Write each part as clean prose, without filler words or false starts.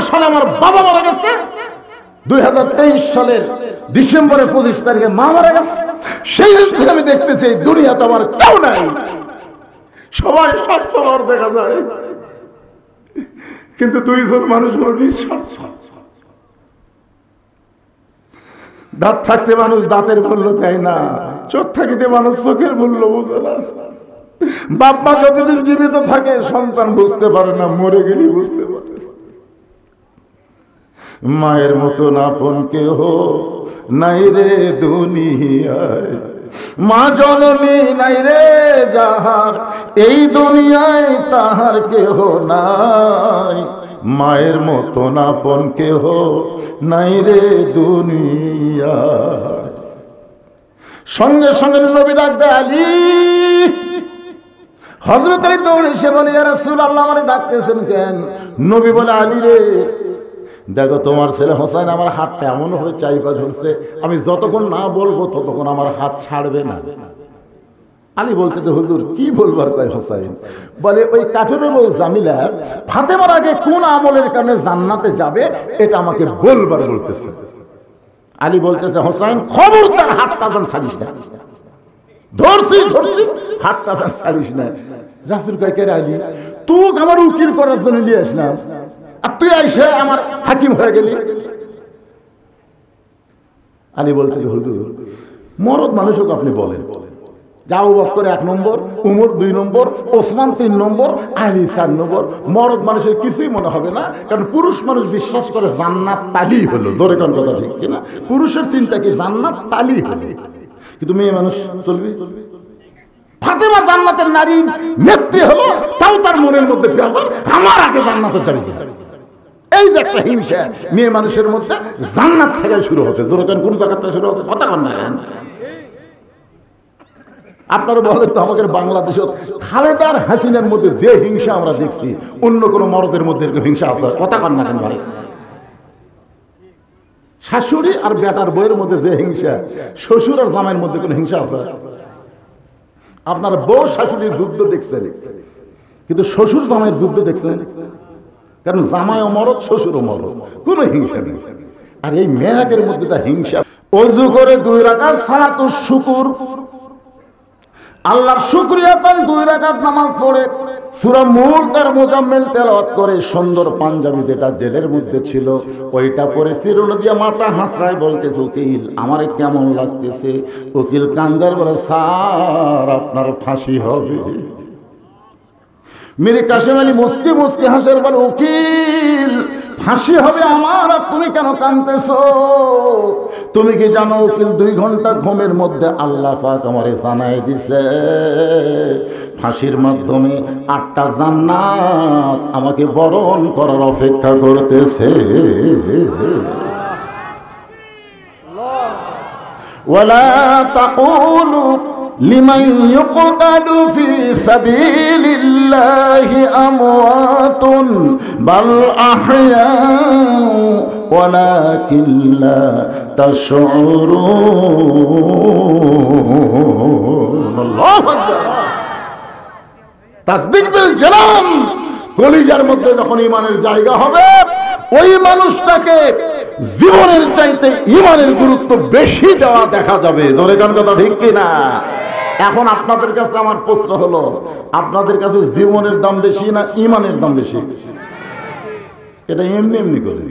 সালে আমার বাবা মারা গেছে, 2023 সালের ডিসেম্বরের 25 তারিখে মা মারা গেছে। সেই দিন থেকে আমি দেখতেছি দুনিয়াতে আমার কেউ নাই, সবাই স্বার্থপর দেখা যায়, কিন্তু দুইজন মানুষ হলো নিঃস্বার্থ। দাঁত থাকতে মানুষ দাঁতের মূল্য দেয় না, চোখ থাকিতে মানুষ চোখের মূল্য বুঝে না। বাপ মা যতদিন জীবিত থাকে সন্তান বুঝতে পারে না, মরে গেলে বুঝতে পারে। মায়ের মতন আপন কেহ নাই রে দুনিয়ায়, মা জননী নাই রে যাহার, এই দুনিয়ায় তাহার কেহ নাই। মায়ের মতন আপন কেহ নাই রে দুনিয়ায়। সঙ্গে সঙ্গে নবী ডাক দেয়, আলী। হযরত আলী দৌড়ে এসে বলে, ইয়া রাসূলুল্লাহ, আমারে ডাকতেছেন কেন? নবী বলে, আলী রে, দেখো তোমার ছেলে হোসেন আমার হাতটা এমন ভাবে চাইপা ধরছে, আমি যতক্ষণ না বলবো ততক্ষণ আমার হাত ছাড়বে না। আলী বলতে, তো হুজুর কি বলবার কয় হোসেন? বলে, ওই কাঠের বউ জামিলা ফাতেমার আগে কোন আমলের কারণে জান্নাতে যাবে এটা আমাকে বলবার বলতেছে। আলী বলতেছে, হোসেন খবরদার হাতটা যেন ছাড়িস না, ধরছি হাতটা যেন ছাড়িস না। রাসূল কয়, কে রে আলী, তুই আমার উকিল করার জন্য নিয়ে আসলাম, আর তুই আইসে আমার হাকিম হয়ে গেলি। আলী বলতে, হুজুর মরদ মানুষকে আপনি বলেন, আবু বকর 1 নম্বর, উমর 2 নম্বর, ওসমান 3 নম্বর, আলী 4 নম্বর। মরদ মানুষের কিছুই মনে হবে না, কারণ পুরুষ মানুষ বিশ্বাস করে জান্নাত তালি হলো। জোরে কোন কথা ঠিক কিনা? পুরুষের চিন্তা কি জান্নাত তালি হলো, কিন্তু মেয়ে মানুষ চলবে। ফাতেমা জান্নাতের নারী নেত্রী হলো, তাও তার মনের মধ্যে বেজার, আমার আগে জান্নাতে যাবে। এই যে একটা হিংসা মেয়ে মানুষের মধ্যে জান্নাত থেকে শুরু হচ্ছে। জোরে কোন জায়গা থেকে শুরু হচ্ছে? কথা কন না। আপনারা বলেন তো, আমাদের বাংলাদেশে খালেদা আর হাসিনার মধ্যে যে হিংসা আমরা দেখছি, অন্য কোন মরদের মধ্যে এরকম হিংসা আছে? কথা কন না কেন ভাই? শাশুড়ি আর বেটার বইয়ের মধ্যে যে হিংসা, শ্বশুর আর জামাইয়ের মধ্যে কোন হিংসা আছে? আপনারা বউ শাশুড়ির যুদ্ধ দেখছেন, কিন্তু শ্বশুর জামাইয়ের যুদ্ধ দেখছেন? কারণ জামাইও মরদ, শ্বশুরও মরদ, কোনো হিংসা নেই। আর এই মেয়েকের মধ্যে তা হিংসা। ওযু করে 2 রাকাত সালাতুশ শুকর, আল্লাহর শুকরিয়া তার 2 রাকাত নামাজ পড়ে সূরা মুলক আর মুজাম্মিল তেলাওয়াত করে, সুন্দর পাঞ্জাবি যেটা জেলের মধ্যে ছিল ওইটা পরে চিরুনি দিয়ে মাথা হাসরায় বলতেছে, উকিল আমারে কেমন লাগতেছে? উকিল কান্দার বলে, স্যার আপনার ফাঁসি হবে। মীর কাসেম আলী মুস্কি মুস্কি হাসের বলে, উকিল ফাঁসি হবে আমার, আর তুমি কেন কাঁদতেছো? তুমি কি জানো উকিল 2 ঘন্টা ঘুমের মধ্যে আল্লাহ পাক আমারে জানাই দিছে ফাঁসির মাধ্যমে 8টা জান্নাত আমাকে বরণ করার অপেক্ষা করতেছে। ওয়ালা তাকুলু লিমান ইউকতালু ফি সাবিলিল্লাহি আমওয়াতুন বাল আহইয়া ওয়ালাকিন লা তাশউরুন। আল্লাহু আকবার। তাসদিক বিল জানান, কলিজার মধ্যে যখন ঈমানের জায়গা হবে, ওই মানুষটাকে জীবনের চাইতে ঈমানের গুরুত্ব বেশি দেওয়া দেখা যাবে। ধরে কোন কথা ঠিক কিনা? এখন আপনাদের কাছে আমার প্রশ্ন হলো, আপনাদের কাছে জীবনের দাম বেশি না ঈমানের দাম বেশি? এটা এমনি এমনি করে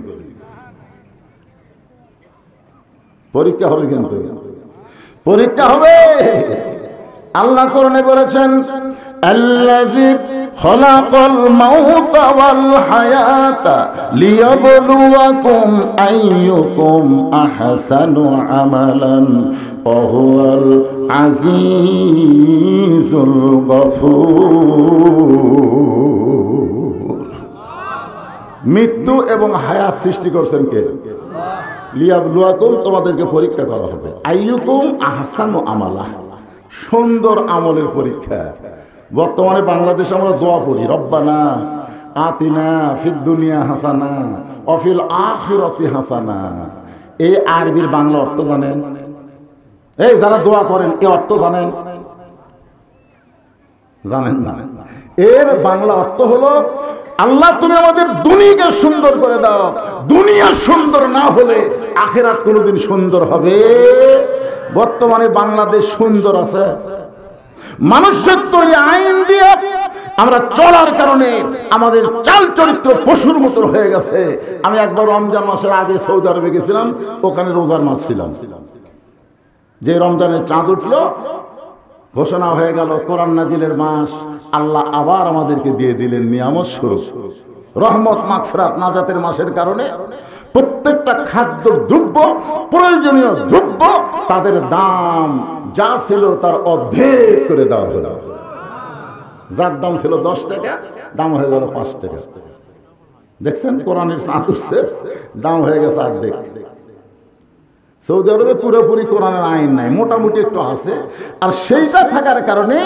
পরীক্ষা হবে, কিন্তু পরীক্ষা হবে। আল্লাহ কোরআনে বলেছেন, আল্লাযী খালাকাল মাউতা ওয়াল হায়াতা লিয়াবলুয়াকুম আইয়ুকুম আহসানু আমালান ওয়া হুয়াল আজিজুল গফুর। মৃত্যু এবং হায়াত সৃষ্টি করছেন কে? লিয়াবলুয়াকুম, তোমাদেরকে পরীক্ষা করা হবে। আইয়ুকুম আহসানু আমালা, সুন্দর আমলের পরীক্ষা। বর্তমানে বাংলাদেশে আমরা দোয়া পড়ি, রব্বানা আতিনা ফিদ দুনিয়া হাসানা ওয়া ফিল আখিরাতি হাসানা। এই আরবির বাংলা অর্থ জানেন? এই যারা দোয়া করেন এই অর্থ জানেন? জানেন না? এর বাংলা অর্থ হলো, আল্লাহ তুমি আমাদের দুনিয়াকে সুন্দর করে দাও, দুনিয়া সুন্দর না হলে আখিরাত কোনোদিন সুন্দর হবে? বর্তমানে বাংলাদেশ সুন্দর আছে মানুষের তৈরি আইন দিয়ে আমরা চলার কারণে আমাদের চাল চরিত্র পশুর মতো হয়ে গেছে। আমি একবার রমজান মাসের আগে সৌদি আরবে গেছিলাম, ওখানে রোজার মাস ছিলাম। যে রমজানের চাঁদ উঠলো, ঘোষণা হয়ে গেল কোরআন নাজিলের মাস, আল্লাহ আবার আমাদেরকে দিয়ে দিলেন নিয়ামত স্বরূপ রহমত মাগফিরাত নাজাতের মাসের কারণে প্রত্যেকটা খাদ্য দ্রব্য, প্রয়োজনীয় দ্রব্য, তাদের দাম যা ছিল তার অর্ধেক করে দেওয়া হলো। যার দাম ছিল 10 টাকা, দাম হয়ে গেল 5 টাকা। দেখছেন কোরআনের চাঁদ উঠছে, দাম হয়ে গেছে অর্ধেক। সৌদি আরবে পুরোপুরি কোরআনের আইন নাই, মোটামুটি একটু আছে। আর সেইটা থাকার কারণে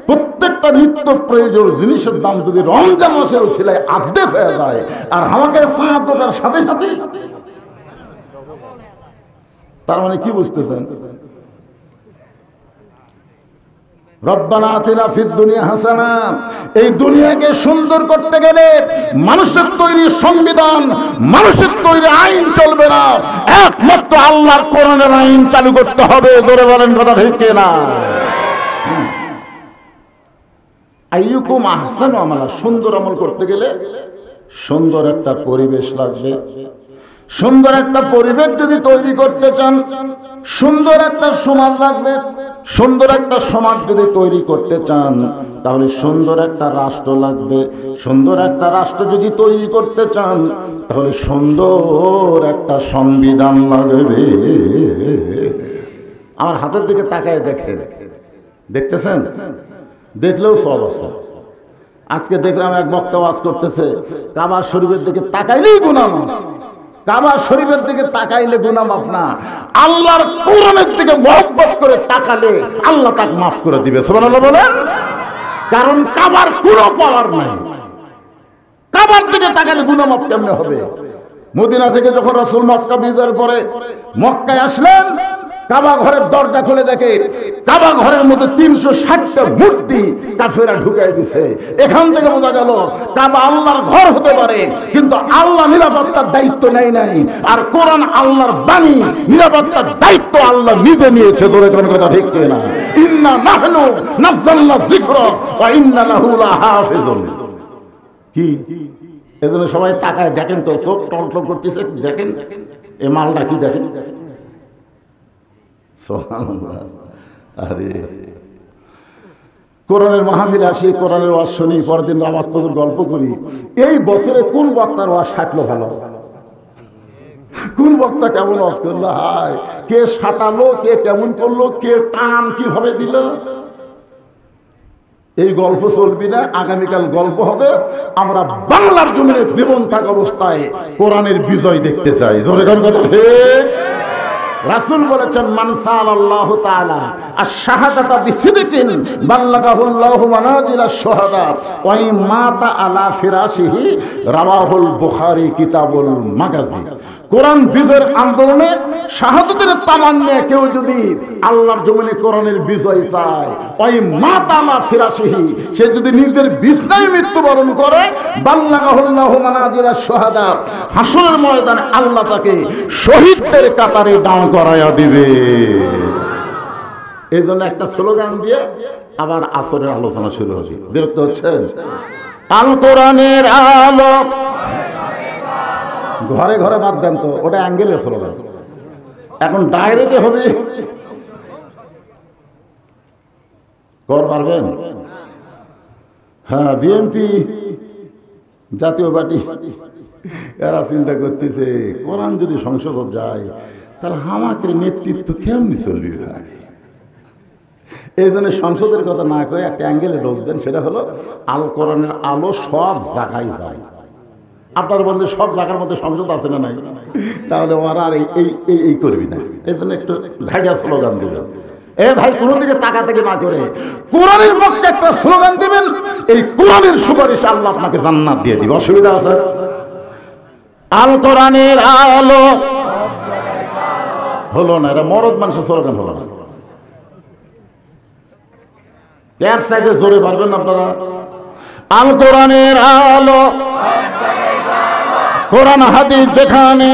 প্রত্যেকটা নিত্য প্রয়োজন জিনিসের দাম যদি রমজান মাসের উসিলায় অর্ধেক হয়ে যায়, আর আমাকে চাঁদ ওঠার সাথে সাথে, তার মানে কি বুঝতেছেন? রব্বানা আতিনা ফিদ দুনিয়া হাসানা, এই দুনিয়াকে সুন্দর করতে গেলে মানুষের তৈরি সংবিধান, মানুষের তৈরি আইন চলবে না, একমাত্র আল্লাহর কোরআনের আইন চালু করতে হবে। জোরে বলেন কথা ঠিক কিনা? আইয়ুকুম আহসানু আমালা, সুন্দর আমল করতে গেলে সুন্দর একটা পরিবেশ লাগবে। সুন্দর একটা পরিবেশ যদি তৈরি করতে চান, সুন্দর একটা সমাজ লাগবে। সুন্দর একটা সমাজ যদি তৈরি করতে চান, তাহলে সুন্দর একটা রাষ্ট্র লাগবে। সুন্দর একটা রাষ্ট্র যদি তৈরি করতে চান, তাহলে সুন্দর একটা সংবিধান লাগবে। আমার হাতের দিকে তাকায় দেখে, দেখতেছেন? দেখলেও সব আছে। আজকে দেখলাম এক বক্তা ওয়াজ করতেছে, কাবা শরীফের দিকে তাকাইলেই গুনাহ মাফ। কাবা শরীফের দিকে তাকাইলে গুনাহ মাফ না, আল্লাহর কোরআনের দিকে মহব্বত করে তাকালে আল্লাহ তাকে মাফ করে দিবে। সুবহানাল্লাহ বলেন। কারণ কাবার কোনো পাওয়ার নাই, কাবার দিকে তাকালে গুনাহ মাফ কেমনে হবে? মদিনা থেকে যখন রাসূল মক্কা বিজয়ের পরে মক্কায় আসলেন, কাবা ঘরের দরজা খুলে দেখে কাবা ঘরের মধ্যে 360টা মূর্তি কাফেররা ঢুকাই দিছে। এখান থেকে বোঝা গেল কাবা আল্লাহর ঘর হতে পারে, কিন্তু আল্লাহ নিরাপত্তার দায়িত্ব নেয় নাই। আর কোরআন আল্লাহর বাণী, নিরাপত্তার দায়িত্ব আল্লাহ নিজে নিয়েছে। ধরে কোন কথা ঠিক কিনা? ইন্না নাহনু নাযালনা যিকরা ওয়া ইন্না লাহু লাহাফিজুন। কি এজন্য সবাই তাকায় দেখেন তো, চোখ টলটল করতেছে, দেখেন এই মালটা কি, দেখেন। আরে কোরআনের মাহফিলে আসি, কোরআনের ওয়াজ শুনি, পরের দিন রামাত কবির গল্প করি। এই বছরে কোন বক্তার ওয়াজ সাটলো ভালো, কোন বক্তা কেমন ওয়াজ করলো, হায় কে সাটালো, কে কেমন করলো, কে টান কিভাবে দিল, এই গল্প চলবি না। আগামীকাল গল্প হবে আমরা বাংলার জমিনে জীবন থাকা অবস্থায় কোরআনের বিজয় দেখতে চাই। জোরে কোন কথা ঠিক? রাসূল বলেছেন, মান সাআলাল্লাহু তাআলা আশ-শাহাদাতা বিসিদকিন বাল্লাগাহুল্লাহু মানাজিলাশ শুহাদা ওয়া মাতা আলা ফিরাশিহি, রাওয়াহুল বুখারী কিতাবুল মাগাজি। কোরআন বিজয়ের আন্দোলনে শাহাদাতের তামান নিয়ে কেউ যদি আল্লাহর জমিনে কোরআনের বিজয় চায়, ওই মাতা আলা ফিরাশিহি, সে যদি নিজের বিছনায় মৃত্যুবরণ করে, বাল্লাগাহুল্লাহু মানাজিলাশ শুহাদা, হাসরের ময়দানে আল্লাহ তাকে শহীদদের কাতারে দাঁড় করায়া দিবে। এই জন্য একটা স্লোগান দিয়ে আবার আসরের আলোচনা শুরু হবে। বিরক্ত হচ্ছেন? আল কোরআনের আলো ঘরে ঘরে বাদ দেন তো, ওটা অ্যাঙ্গেলের স্লোগান। এখন ডাইরেক্টে হবে, কর পারবেন? হ্যাঁ, বিএনপি জাতীয় পার্টি এরা চিন্তা করতেছে কোরআন যদি সংসদ যায় তাহলে আমাদের নেতৃত্ব কেমনি চলবে। এই জন্য সংসদের কথা না করে একটা অ্যাঙ্গেলে ডোজ দেন, সেটা হলো আল কোরআনের আলো সব জায়গায় যায়। আপনার বলতে সব জায়গার মধ্যে সংসদ আছে না নাই, তাহলে ওরা আর এই করবি না। এই জন্য একটু ঘাইডা স্লোগান দেবেন। এ ভাই, কোনো দিকে তাকা থেকে না করে কোরআনের পক্ষে একটা স্লোগান দিবেন, এই কোরআনের সুপারিশ আল্লাহ আপনাকে জান্নাত দিয়ে দিবে। অসুবিধা আছে? আল কোরআনের আলো হলো না, এটা মরদ মানুষের স্লোগান হলো না। এর সাইডে জোরে পারবেন আপনারা? আল কোরআনের আলো কোরআন হাদিস যেখানে,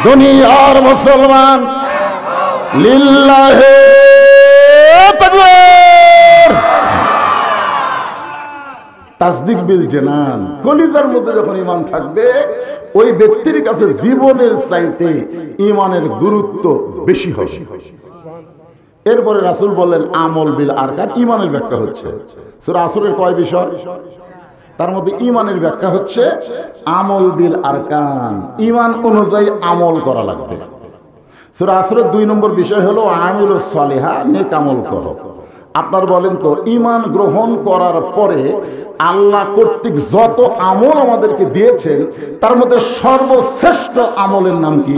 দুনিয়ার মুসলমান লিল্লাহে তাকবীর। তাসদিক বিল জানান, কলিজার মধ্যে যখন ঈমান থাকবে ওই ব্যক্তির কাছে জীবনের চাইতে ঈমানের গুরুত্ব বেশি হবে। এরপরে রাসূল বললেন আমল বিল আরকান, ঈমানের ব্যাখ্যা হচ্ছে সূরা আসরের কয় বিষয়, তার মধ্যে ঈমানের ব্যাখ্যা হচ্ছে আমল বিল আরকান, ঈমান অনুযায়ী আমল করা লাগবে। সূরা আসরের 2 নম্বর বিষয় হলো আমিলুস সালিহা, নেক আমল করো। আপনার বলেন তো ঈমান গ্রহণ করার পরে আল্লাহ কর্তৃক যত আমল আমাদেরকে দিয়েছেন তার মধ্যে সর্বশ্রেষ্ঠ আমলের নাম কি?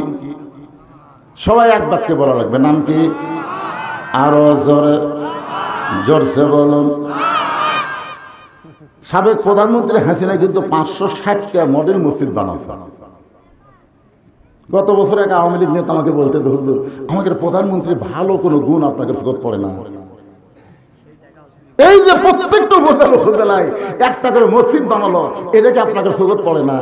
সবাই এক বাক্যে বলা লাগবে, নাম কি? আরো জোরে জোরসে বলুন। সাবেক প্রধানমন্ত্রী হাসিনা কিন্তু 560টা মডেল মসজিদ বানাচ্ছে। গত বছর এক আওয়ামী লীগ নেতা আমাকে বলতে, হুজুর আমাদের প্রধানমন্ত্রীর ভালো কোনো গুণ আপনার কাছে পড়ে না। এই যে প্রত্যেকটা উপজেলায় একটা করে মসজিদ বানালো, এটাকে আপনাকে সুগত পড়ে না?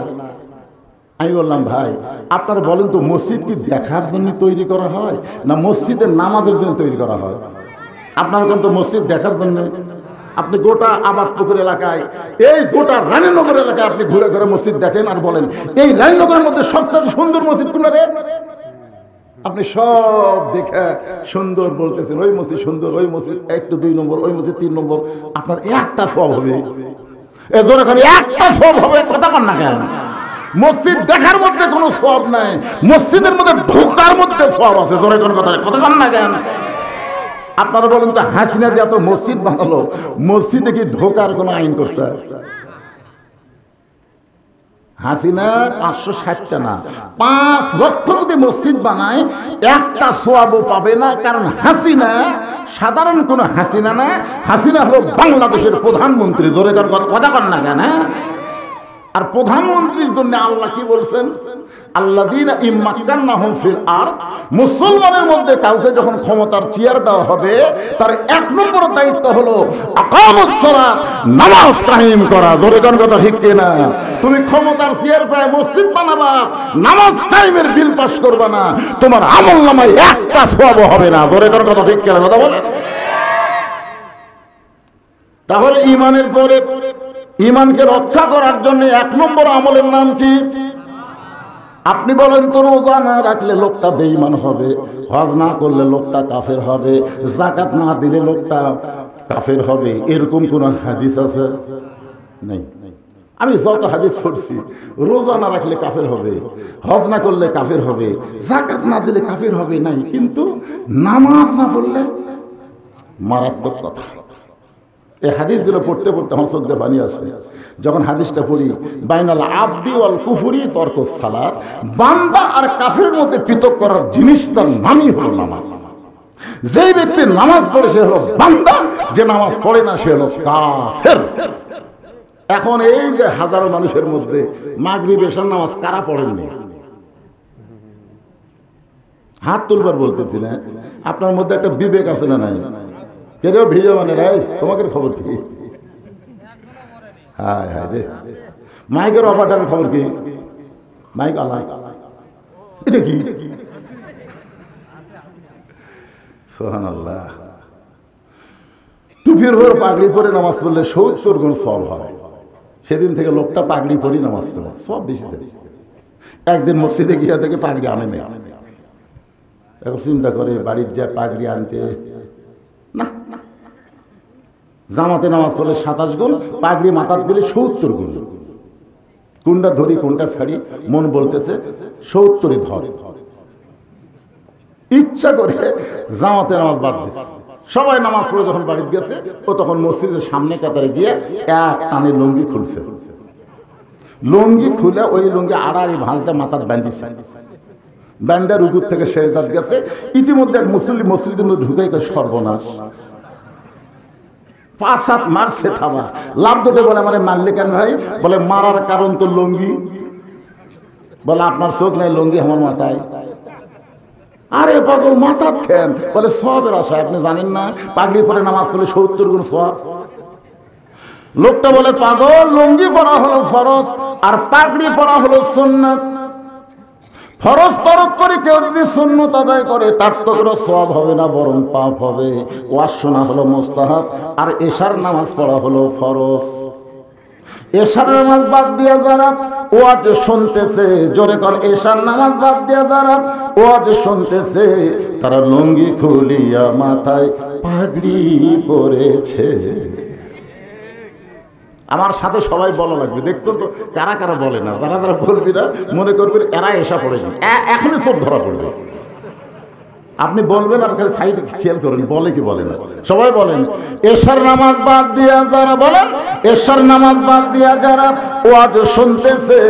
আমি বললাম ভাই আপনারা বলেন তো, মসজিদ কি দেখার জন্য তৈরি করা হয় না মসজিদের নামাজের জন্য তৈরি করা হয়? আপনারা কিন্তু মসজিদ দেখার জন্য। আপনি গোটা আবাদপুকুর এলাকায়, এই গোটা রানীনগর এলাকায় আপনি ঘুরে ঘুরে মসজিদ দেখেন আর বলেন এই রানীনগরের মধ্যে সবচেয়ে সুন্দর মসজিদ কোনটা রে? আপনি সব দেখে সুন্দর বলতেছেন, ওই মসজিদ সুন্দর, ওই মসজিদ একটু 2 নম্বর, ওই মসজিদ 3 নম্বর। আপনার একটা সব হবে, একটা সব হবে, কথা বল না কেন? মসজিদ দেখার মধ্যে কোনো সব নাই, মসজিদের মধ্যে ঢোকার মধ্যে সব আছে। জোরে কোন কথা, কথা বল না কেন? আপনারা বলেন তো হাসিনা যে এত মসজিদ বানালো, মসজিদে কি ঢোকার কোনো আইন করছে? হাসিনা 560টা না 5 লক্ষ যদি মসজিদ বানায় একটা সওয়াবও পাবে না। কারণ হাসিনা সাধারণ কোনো হাসিনা না, হাসিনা হলো বাংলাদেশের প্রধানমন্ত্রী। জোরে কথা বল না কেন? আর প্রধানমন্ত্রীর জন্য আল্লাহ কি বলছেন? আল্লাযীনা ইম্মাক্কান্নাহুম ফিল আরদ, মুসলমানের মধ্যে কাউকে যখন ক্ষমতার চেয়ার দেওয়া হবে তার 1 নম্বর দায়িত্ব হলো আকামুস সালাত, নামাজ কায়েম করা। জোরে কথা ঠিক কিনা? তুমি ক্ষমতার চেয়ার পায় মসজিদ বানাবা, নামাজ কায়েমের বিল পাস করবা না, তোমার আমলনামায় একটা সওয়াবও হবে না। জোরে কথা ঠিক কিনা? কথা বলে। তাহলে ঈমানের পরে ঈমানকে রক্ষা করার জন্য 1 নম্বর আমলের নাম কি? আপনি বলেন তো রোজা না রাখলে লোকটা বেঈমান হবে, হজ না করলে লোকটা কাফের হবে, যাকাত না দিলে লোকটা কাফের হবে, এরকম কোন হাদিস আছে? নেই। আমি যত হাদিস পড়ছি, রোজা না রাখলে কাফের হবে, হজ না করলে কাফের হবে, যাকাত না দিলে কাফের হবে, নাই। কিন্তু নামাজ না পড়লে মারাত্মক কথা। এই হাদিসগুলো পড়তে পড়তে আমার চোখে পানি আসে। যখন হাদিসটা পড়ি, বাইনাল আবদি ওয়াল কুফরি তরকুস সালাত, বান্দা আর কাফেরের মধ্যে পৃথক করার জিনিসটার নামই হলো নামাজ। যেই ব্যক্তি নামাজ পড়ে সে হলো বান্দা, যে নামাজ পড়ে না সে হলো কাফের। এখন এই যে হাজারো মানুষের মধ্যে মাগরিব এশার নামাজ কারা পড়েননি? হাত তুলবার বলতেছি না। আপনার মধ্যে একটা বিবেক আছে না নাই? কেউ ভিডিও মানে রাই, তোমাকে খবর কি? হ্যাঁ হ্যাঁ রে, মাইকের অপারেটরের খবর কি? মাইক আল্লাহ, এটা কি? সুবহানাল্লাহ। টুপির উপর পাগড়ি পরে নামাজ পড়লে 70 গুণ সওয়াব হয়। সেদিন থেকে লোকটা পাগড়ি পরে নামাজ পড়ে, সব বেশি। একদিন মসজিদে গিয়ে থেকে পাগড়ি আনে নেই। এখন চিন্তা করে বাড়ির যা পাগড়ি আনতে না, জামাতে নামাজ পড়লে 27 গুণ, পাগড়ি মাথার দিলে 70 গুণ। কোনটা ধরি কোনটা ছাড়ি? মন বলতেছে 70ই ধর। ইচ্ছা করে জামাতে নামাজ বাদ দিচ্ছে। সবাই নামাজ পড়ে যখন বাড়িতে গেছে, ও তখন মসজিদের সামনে কাতারে গিয়ে এক টানে লুঙ্গি খুলছে। লুঙ্গি খুলে ওই লুঙ্গি আড়াআড়ি ভাঁজতে মাথার বাঁধিছে। বান্দা রুকুর থেকে সেজদাত গেছে। ইতিমধ্যে এক মুসল্লি মসজিদের মধ্যে ঢুকে সর্বনাশ, 5-7 মারছে থাবা। লাভ দুটো বলে মানে মারলে কেন ভাই? বলে মারার কারণ তো লুঙ্গি। বলে আপনার চোখ নাই, লুঙ্গি আমার মাথায়। আরে পাগল, মাথার খেন। বলে সবের আশা, আপনি জানেন না পাগড়ি পরে নামাজ পড়লে 70 গুণ সওয়াব? লোকটা বলে পাগল, লুঙ্গি পরা হলো ফরজ আর পাগড়ি পরা হলো সুন্নাত। ফরজ তরক করে কেউ যদি সুন্নত আদায় করে তার তো কোনো সওয়াব হবে না, বরং পাপ হবে। ওয়াজ শোনা হলো মুস্তাহাব আর এশার নামাজ পড়া হলো ফরজ। এশার নামাজ বাদ দিয়ে যারা ওয়াজ শুনতেছে, জোরে কর, এশার নামাজ বাদ দিয়ে যারা ওয়াজ শুনতেছে তারা লুঙ্গি খুলিয়া মাথায় পাগড়ি পরেছে। আমার সাথে সবাই বলা লাগবে, দেখছেন তো কারা কারা বলে না, যারা যারা বলবি না মনে করবেন এরা এসা পড়েছে, এখনই সব ধরা পড়বে। আপনি বলবেন আর খালি সাইড খেয়াল করেন বলে কি বলে না। সবাই বলেন এশার নামাজ বাদ দিয়া যারা, বলেন এশার নামাজ বাদ দিয়া যারা ওয়াজ শুনতেছে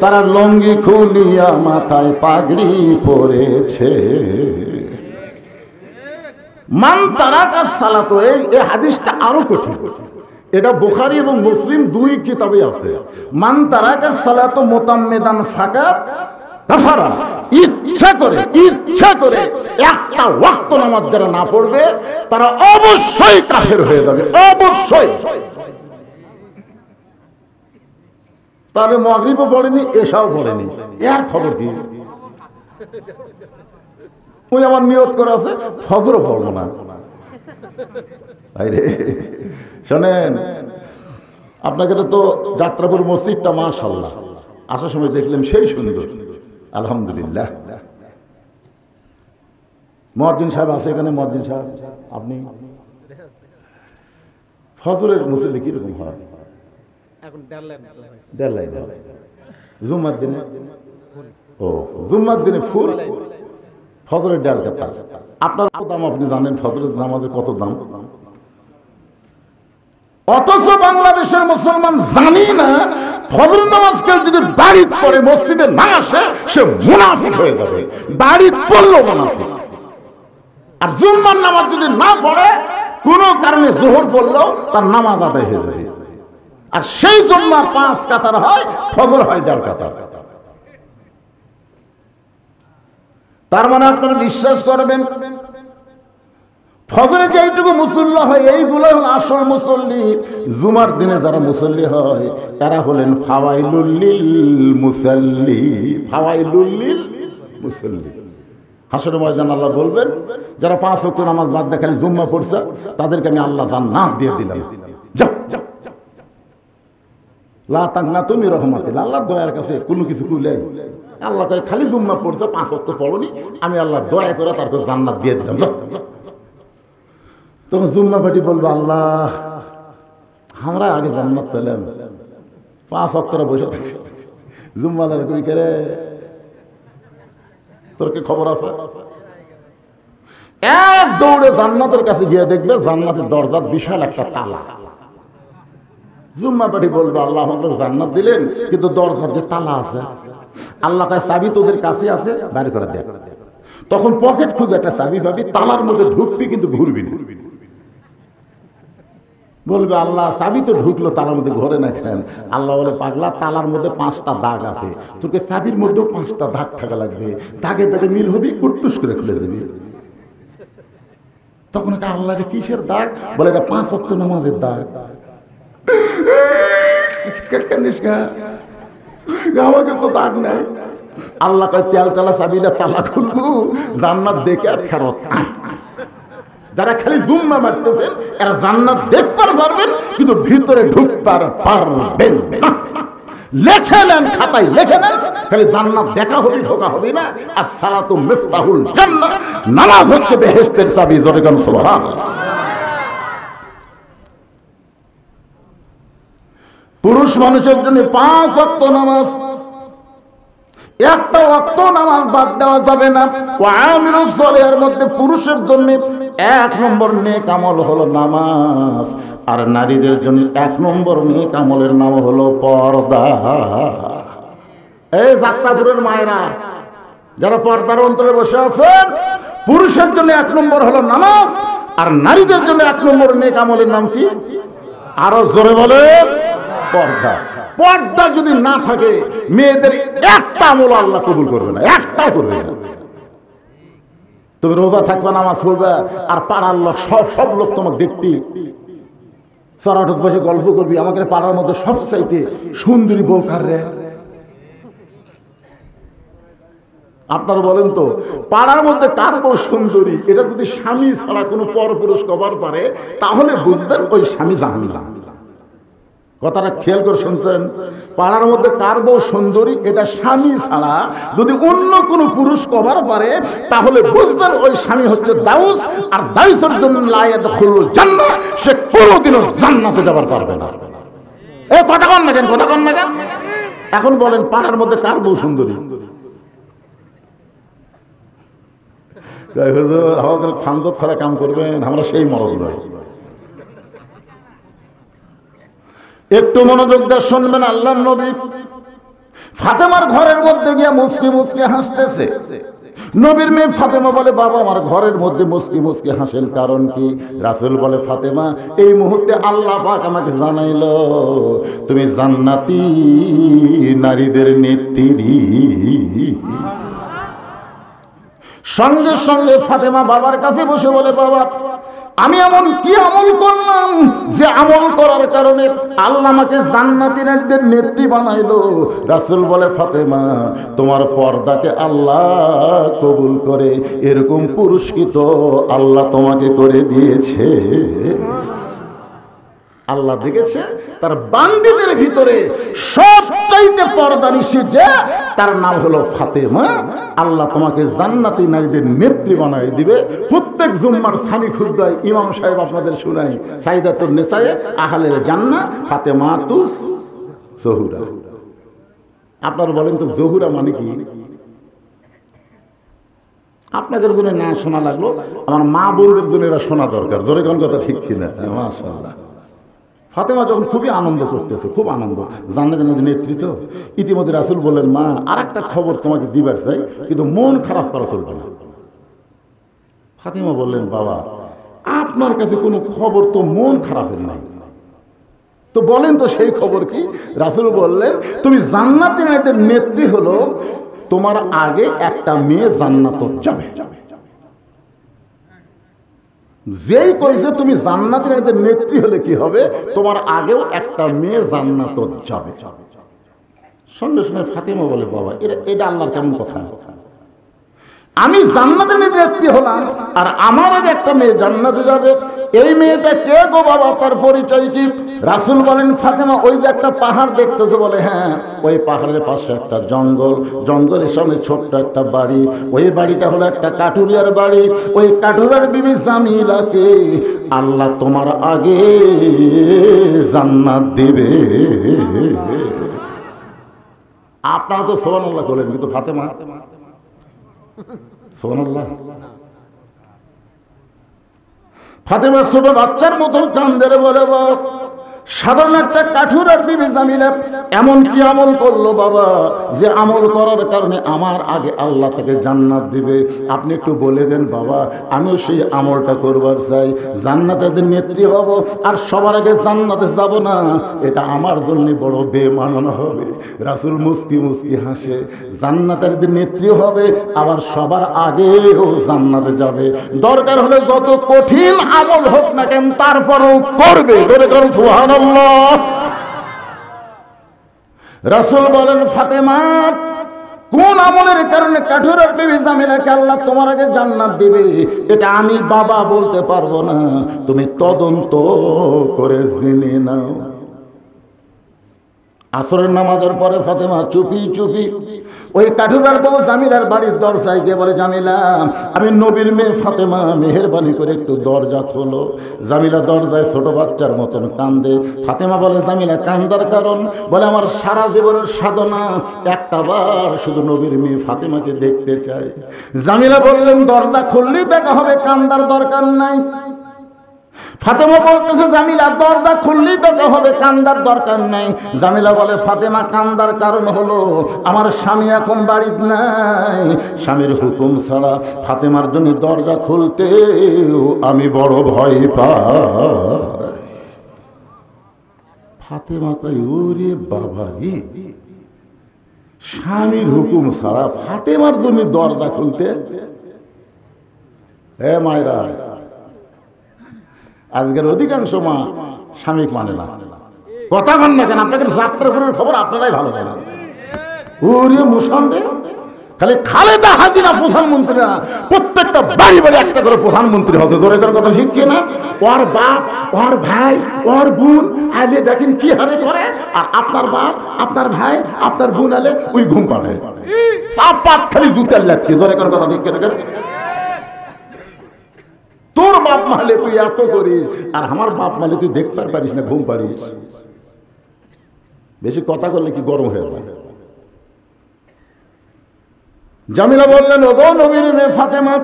তারা লুঙ্গি খুলিয়া মাথায় পাগড়ি পরেছে। মান তারাকা সালাত, এই হাদিসটা আরো কঠিন। এটা বুখারী এবং মুসলিম দুই কিতাবে আছে। মান তারাকা সালাত মুতাম্মিদান ফাকাত কাফারা, ইচ্ছা করে একটা ওয়াক্ত নামাজ যারা না পড়বে তারা অবশ্যই কাফের হয়ে যাবে, অবশ্যই। তাহলে মাগরিবও পড়েনি, এশাও পড়েনি, এর খবর কি? ওই আমার নিয়ত করে আছে ফজরও পড়বো না। শোনেন, আপনাকে তো যাত্রাপুর মসজিদটা মাশাআল্লাহ আসার সময় দেখলাম সেই সুন্দর, আলহামদুলিল্লাহ। মুয়াজ্জিন সাহেব আছে এখানে? মুয়াজ্জিন সাহেব আপনি ফজরের মুসল্লি কিরকম হয়? দেড় লাইন। জুম্মার দিনে? ও জুম্মার দিনে ফুল, ফজরের দেড় কাতা। আপনার দাম আপনি জানেন ফজরের নামাজের কত দাম? অথচ বাংলাদেশের মুসলমান জানি না ফজর নামাজকে যদি বাড়ি পড়ে মসজিদে না আসে সে মুনাফিক হয়ে যাবে, বাড়ি পড়লো মুনাফিক। আর জুম্মার নামাজ যদি না পড়ে কোনো কারণে জোহর পড়লেও তার নামাজ আদায় হয়ে যাবে। আর সেই জুম্মা 5 কাতার হয়, ফজর হয় 1.5 কাতার। তার মানে আপনারা বিশ্বাস করবেন ফজরে যেইটুকু মুসল্লি হয় এইগুলো হল আসল মুসল্লি। জুমার দিনে যারা মুসল্লি হয় তারা হলেন ফাওয়াইলুল লিল মুসাল্লি, ফাওয়াইলুল লিল মুসাল্লি। হাসরের ময়দান আল্লাহ বলবেন যারা 5 ওয়াক্ত নামাজ বাদ দিয়ে খালি জুম্মা পড়ছে তাদেরকে আমি আল্লাহ জান্নাত দিয়ে দিলাম। যাও যাও লা তাকনাতু মির রাহমাতিল্লাহ, আল্লাহর দয়ার কাছে কোনো কিছু কইলে আল্লাহ কয় খালি জুম্মা পড়ছে 5 ওয়াক্ত পড়নি, আমি আল্লাহ দয়া করে তারপর জান্নাত দিয়ে দিলাম। তখন জুম্মা পাটি বলবো আল্লাহ আমরা আগে জান্নাত পেলাম, 5 ওয়াক্তরা বসে থাকি, জুম্মাদার কই করে তোর কি খবর আছে? এক দৌড়ে জান্নাতের কাছে গিয়ে দেখবে জান্নাতের দরজার বিশাল একটা তালা। জুম্মা পাটি বলবে আল্লাহ আমাকে জান্নাত দিলেন কিন্তু দরজার যে তালা আছে, আল্লাহ কয় চাবি তোদের কাছে আছে, বাইরে করে দেখ। তখন পকেট খুঁজে একটা চাবি পাবি, তালার মধ্যে ঢুকবি কিন্তু ঘুরবি না। বলবে আল্লাহ চাবি তো ঢুকলো তালার মধ্যে ঘরে না কেন? আল্লাহ বলে পাগলা তালার মধ্যে 5টা দাগ আছে, তোকে চাবির মধ্যেও 5টা দাগ থাকা লাগবে, দাগে দাগে মিল হবি, কুট্টুস করে খুলে দিবি। তখন আল্লাহ রে কিসের দাগ? বলে এটা 5 ওয়াক্ত নামাজের দাগ। আমাকে তো দাগ নাই। আল্লাহ কয় তেল তালা চাবিটা তালা খুলবো, জান্নাত দেখে আর ফেরত। যারা খালি জুম্মা মারতেছেন এরা জান্নাত দেখতে পারবেন কিন্তু ভিতরে ঢুকতে পারবেন না। লেখে নেন, খাতায় লেখে নেন, খালি জান্নাত দেখা হবে, ঢোকা হবে না। আর সালাতু মিফতাহুল জান্নাহ, নামাজ হচ্ছে বেহেশতের চাবি। জোরে গান সুবহানাল্লাহ। পুরুষ মানুষের জন্য 5 ওয়াক্ত নামাজ, একটা ওয়াক্ত নামাজ বাদ দেওয়া যাবে না। ওয়ামিলুস সালিহার মধ্যে পুরুষের জন্য 1 নম্বর নেক আমল হলো নামাজ, আর নারীদের জন্য 1 নম্বর নেক আমলের নাম হলো পর্দা। এই যাত্রাপুরের মায়েরা যারা পর্দার অন্তরে বসে আছেন, পুরুষের জন্য 1 নম্বর হলো নামাজ, আর নারীদের জন্য 1 নম্বর নেক আমলের নাম কি? আরো জোরে বলে পর্দা। পর্দা যদি না থাকে মেয়েদের একটা আমল আল্লাহ কবুল করবে না, একটা করবে না। তুমি রোজা থাকবে, নামাজ পড়বে, আর পাড়ার লোক সব লোক তোমাকে দেখবি চড়াউঠক বসে গল্প করবি, আমাকে পাড়ার মধ্যে সবচাইতে সুন্দরী বউ কার রে? আপনারা বলেন তো, পাড়ার মধ্যে কার বউ সুন্দরী? এটা যদি স্বামী ছাড়া কোনো পরপুরুষ কবার পারে, তাহলে বুঝবেন ওই স্বামী জাহান্নাম। কথাটা খেয়াল করে শুনছেন? পাড়ার মধ্যে কার বউ সুন্দরী, এটা স্বামী ছাড়া যদি অন্য কোনো পুরুষ কবার পারে, তাহলে বুঝবেন ওই স্বামী হচ্ছে দাউস। আর দাউসের জন্য লা ইয়াদখুলুল জান্নাহ, সে কোনোদিনও জান্নাতে যাবার পারবে না। এই কথা কন না কেন, কথা কন না কেন? এখন বলেন পাড়ার মধ্যে কার বউ সুন্দরী? আমাদের খান্দক ফেরা কাম করবেন, আমরা সেই মরদ নয়। একটু মনোযোগ দিয়ে শুনবেন। আল্লাহর নবী ফাতেমার ঘরের মধ্যে গিয়ে মুচকি মুচকি হাসতেছে। নবীর মেয়ে ফাতেমা বলে, বাবা আমার ঘরের মধ্যে মুচকি মুচকি হাসেন কারণ কি? রাসূল বলে, ফাতেমা এই মুহূর্তে আল্লাহ পাক আমাকে জানাইলো তুমি জান্নাতি নারীদের নেত্রী। সঙ্গে সঙ্গে ফাতেমা বাবার কাছে বসে বলে, বাবা আমি এমন কি আমল করলাম যে আমল করার কারণে আল্লাহ আমাকে জান্নাতি নারীদের নেত্রী বানাইলো? রাসূল বলে, ফাতেমা তোমার পর্দাকে আল্লাহ কবুল করে এরকম পুরস্কৃত আল্লাহ তোমাকে করে দিয়েছে। আল্লাহ দেখেছে তার বান্দীদের ভিতরে সবচাইতে পর্দানিশী যে, তার নাম হলো ফাতেমা। আল্লাহ তোমাকে জান্নাতি নারীদের নেত্রী বানাই দিবে। প্রত্যেক জুম্মার সানি খুতবায় ইমাম সাহেব আপনাদের শুনাই, সাইদাতুন নিসায়ে আহলেল জান্নাহ ফাতেমাতুস জহুরা। আপনারা বলেন তো জহুরা মানে কি? আপনাদের জন্য না শোনা লাগলো, আমার মা বোনদের জন্য এরা শোনা দরকার। জোরে কোন কথা ঠিক কিনা? মাশাআল্লাহ। ফাতেমা যখন খুবই আনন্দ করতেছে, খুব আনন্দ, জান্নাতের নেতৃত্ব। ইতিমধ্যে রাসূল বললেন, মা আর একটা খবর তোমাকে দিবার চাই, কিন্তু মন খারাপ করা চলবে না। ফাতেমা বললেন, বাবা আপনার কাছে কোনো খবর তো মন খারাপের নাই, তো বলেন তো সেই খবর কি? রাসূল বললেন, তুমি জান্নাতের নারীদের নেত্রী হলো, তোমার আগে একটা মেয়ে জান্নাতে যাবে। যেই কইছে তুমি জান্নাতের নারীদের নেত্রী হলে কি হবে, তোমার আগেও একটা মেয়ে জান্নাতে যাবে। সঙ্গে সঙ্গে ফাতেমা বলে, বাবা এটা আল্লাহর কেমন কথা? আমি জান্নাতের নেত্রী হলাম আর আমার আগে একটা মেয়ে জান্নাতে যাবে, এই মেয়েটা কে গো বাবা, তার পরিচয় কি? রাসূল বলেন, ফাতেমা ওই যে একটা পাহাড় দেখতেছো? বলে হ্যাঁ, ওই পাহাড়ের পাশে একটা জঙ্গল, জঙ্গলের সামনে ছোট্ট একটা বাড়ি, ওই বাড়িটা হলো একটা কাঠুরিয়ার বাড়ি। ওই কাঠুরিয়ার বিবি জামিলাকে আল্লাহ তোমার আগে জান্নাত দিবে। আপনারা তো সুবহানাল্লাহ বলেন, কিন্তু ফাতেমা সুবহানাল্লাহ। ফাতেমা ছোট বাচ্চার মতো কান্দে বলে, বাবা সাধারণ একটা কাঠুরার বিবি জামিলা এমন কি আমল করলো বাবা, যে আমল করার কারণে আমার আগে আল্লাহ তাকে জান্নাত দিবে? আপনি একটু বলে দেন বাবা, আমিও সেই আমলটা করবার চাই, জান্নাতের নেত্রী হব আর সবার আগে জান্নাতে যাব না, এটা আমার জন্য বড় বেমানান হবে। রাসূল মুস্কি মুস্কি হাসে, জান্নাতের নেত্রী হবে আবার সবার আগেও জান্নাতে যাবে, দরকার হলে যত কঠিন আমল হোক না কেন তারপরেও করবে। ধরে করুন সুবহানাল্লাহ। রাসূল বলেন, ফাতেমা কোন আমলের কারণে কাঠুরার বিবি জামিলাকে আল্লাহ তোমার আগে জান্নাত দিবে এটা আমি বাবা বলতে পারবো না, তুমি তদন্ত করে জেনে নাও। আসরের নামাজের পরে ফাতেমা চুপি চুপি ওই কাঠুরার বউ জামিলার বাড়ির দরজায় গিয়ে বলে, জামিলা আমি নবীর মেয়ে ফাতেমা, মেহেরবানি করে একটু দরজা খোলো। জামিলা দরজায় ছোট বাচ্চার মতন কান্দে। ফাতেমা বলে, জামিলা কান্দার কারণ? বলে, আমার সারা জীবনের সাধনা একটা বার শুধু নবীর মেয়ে ফাতেমাকে দেখতে চাই। জামিলা বললেন, দরজা খুললেই দেখা হবে, কান্দার দরকার নাই। ফাতেমা বলতেছে, জামিলা দরজা খুললেই দেখা হবে, কান্দার দরকার নাই। জামিলা বলে, ফাতেমা কান্দার কারণ হলো আমার স্বামী এখন বাড়িতে নাই, স্বামীর হুকুম ছাড়া ফাতেমার জন্য দরজা খুলতেও আমি বড় ভয় পাই। ফাতেমা কই, ওরে বাবা রে, স্বামীর হুকুম ছাড়া ফাতেমার জন্য দরজা খুলতে? হে মায়েরা, আজকের অধিকাংশ মা স্বামী মানে না। কথা বল না কেন? আপনাদের যাত্রাপুরের খবর আপনারাই ভালো জানেন। ওরে মুসলমান, খালি খালেদা হাজিরা প্রধানমন্ত্রী না, প্রত্যেকটা বাড়ি বাড়ি একটা করে প্রধানমন্ত্রী হচ্ছে। ধরে করে কথা ঠিক কিনা? ওর বাপ, ওর ভাই, ওর বোন আলে দেখেন কি হারে করে, আর আপনার বাপ, আপনার ভাই, আপনার বোন আলে ওই ঘুম পাড়ে চাপাত খালি জুতার লাগছে। ধরে করে কথা ঠিক কিনা? তোর বাপ মালে তুই এত করিস, আর আমার বাপ মালে তুই দেখতে পারিস না, ঘুম পারিস। বেশি কথা করলে কি গরম হয়ে যায়? জামিলা বললেন, ওগো নবীর মেয়ে ফাতেমা,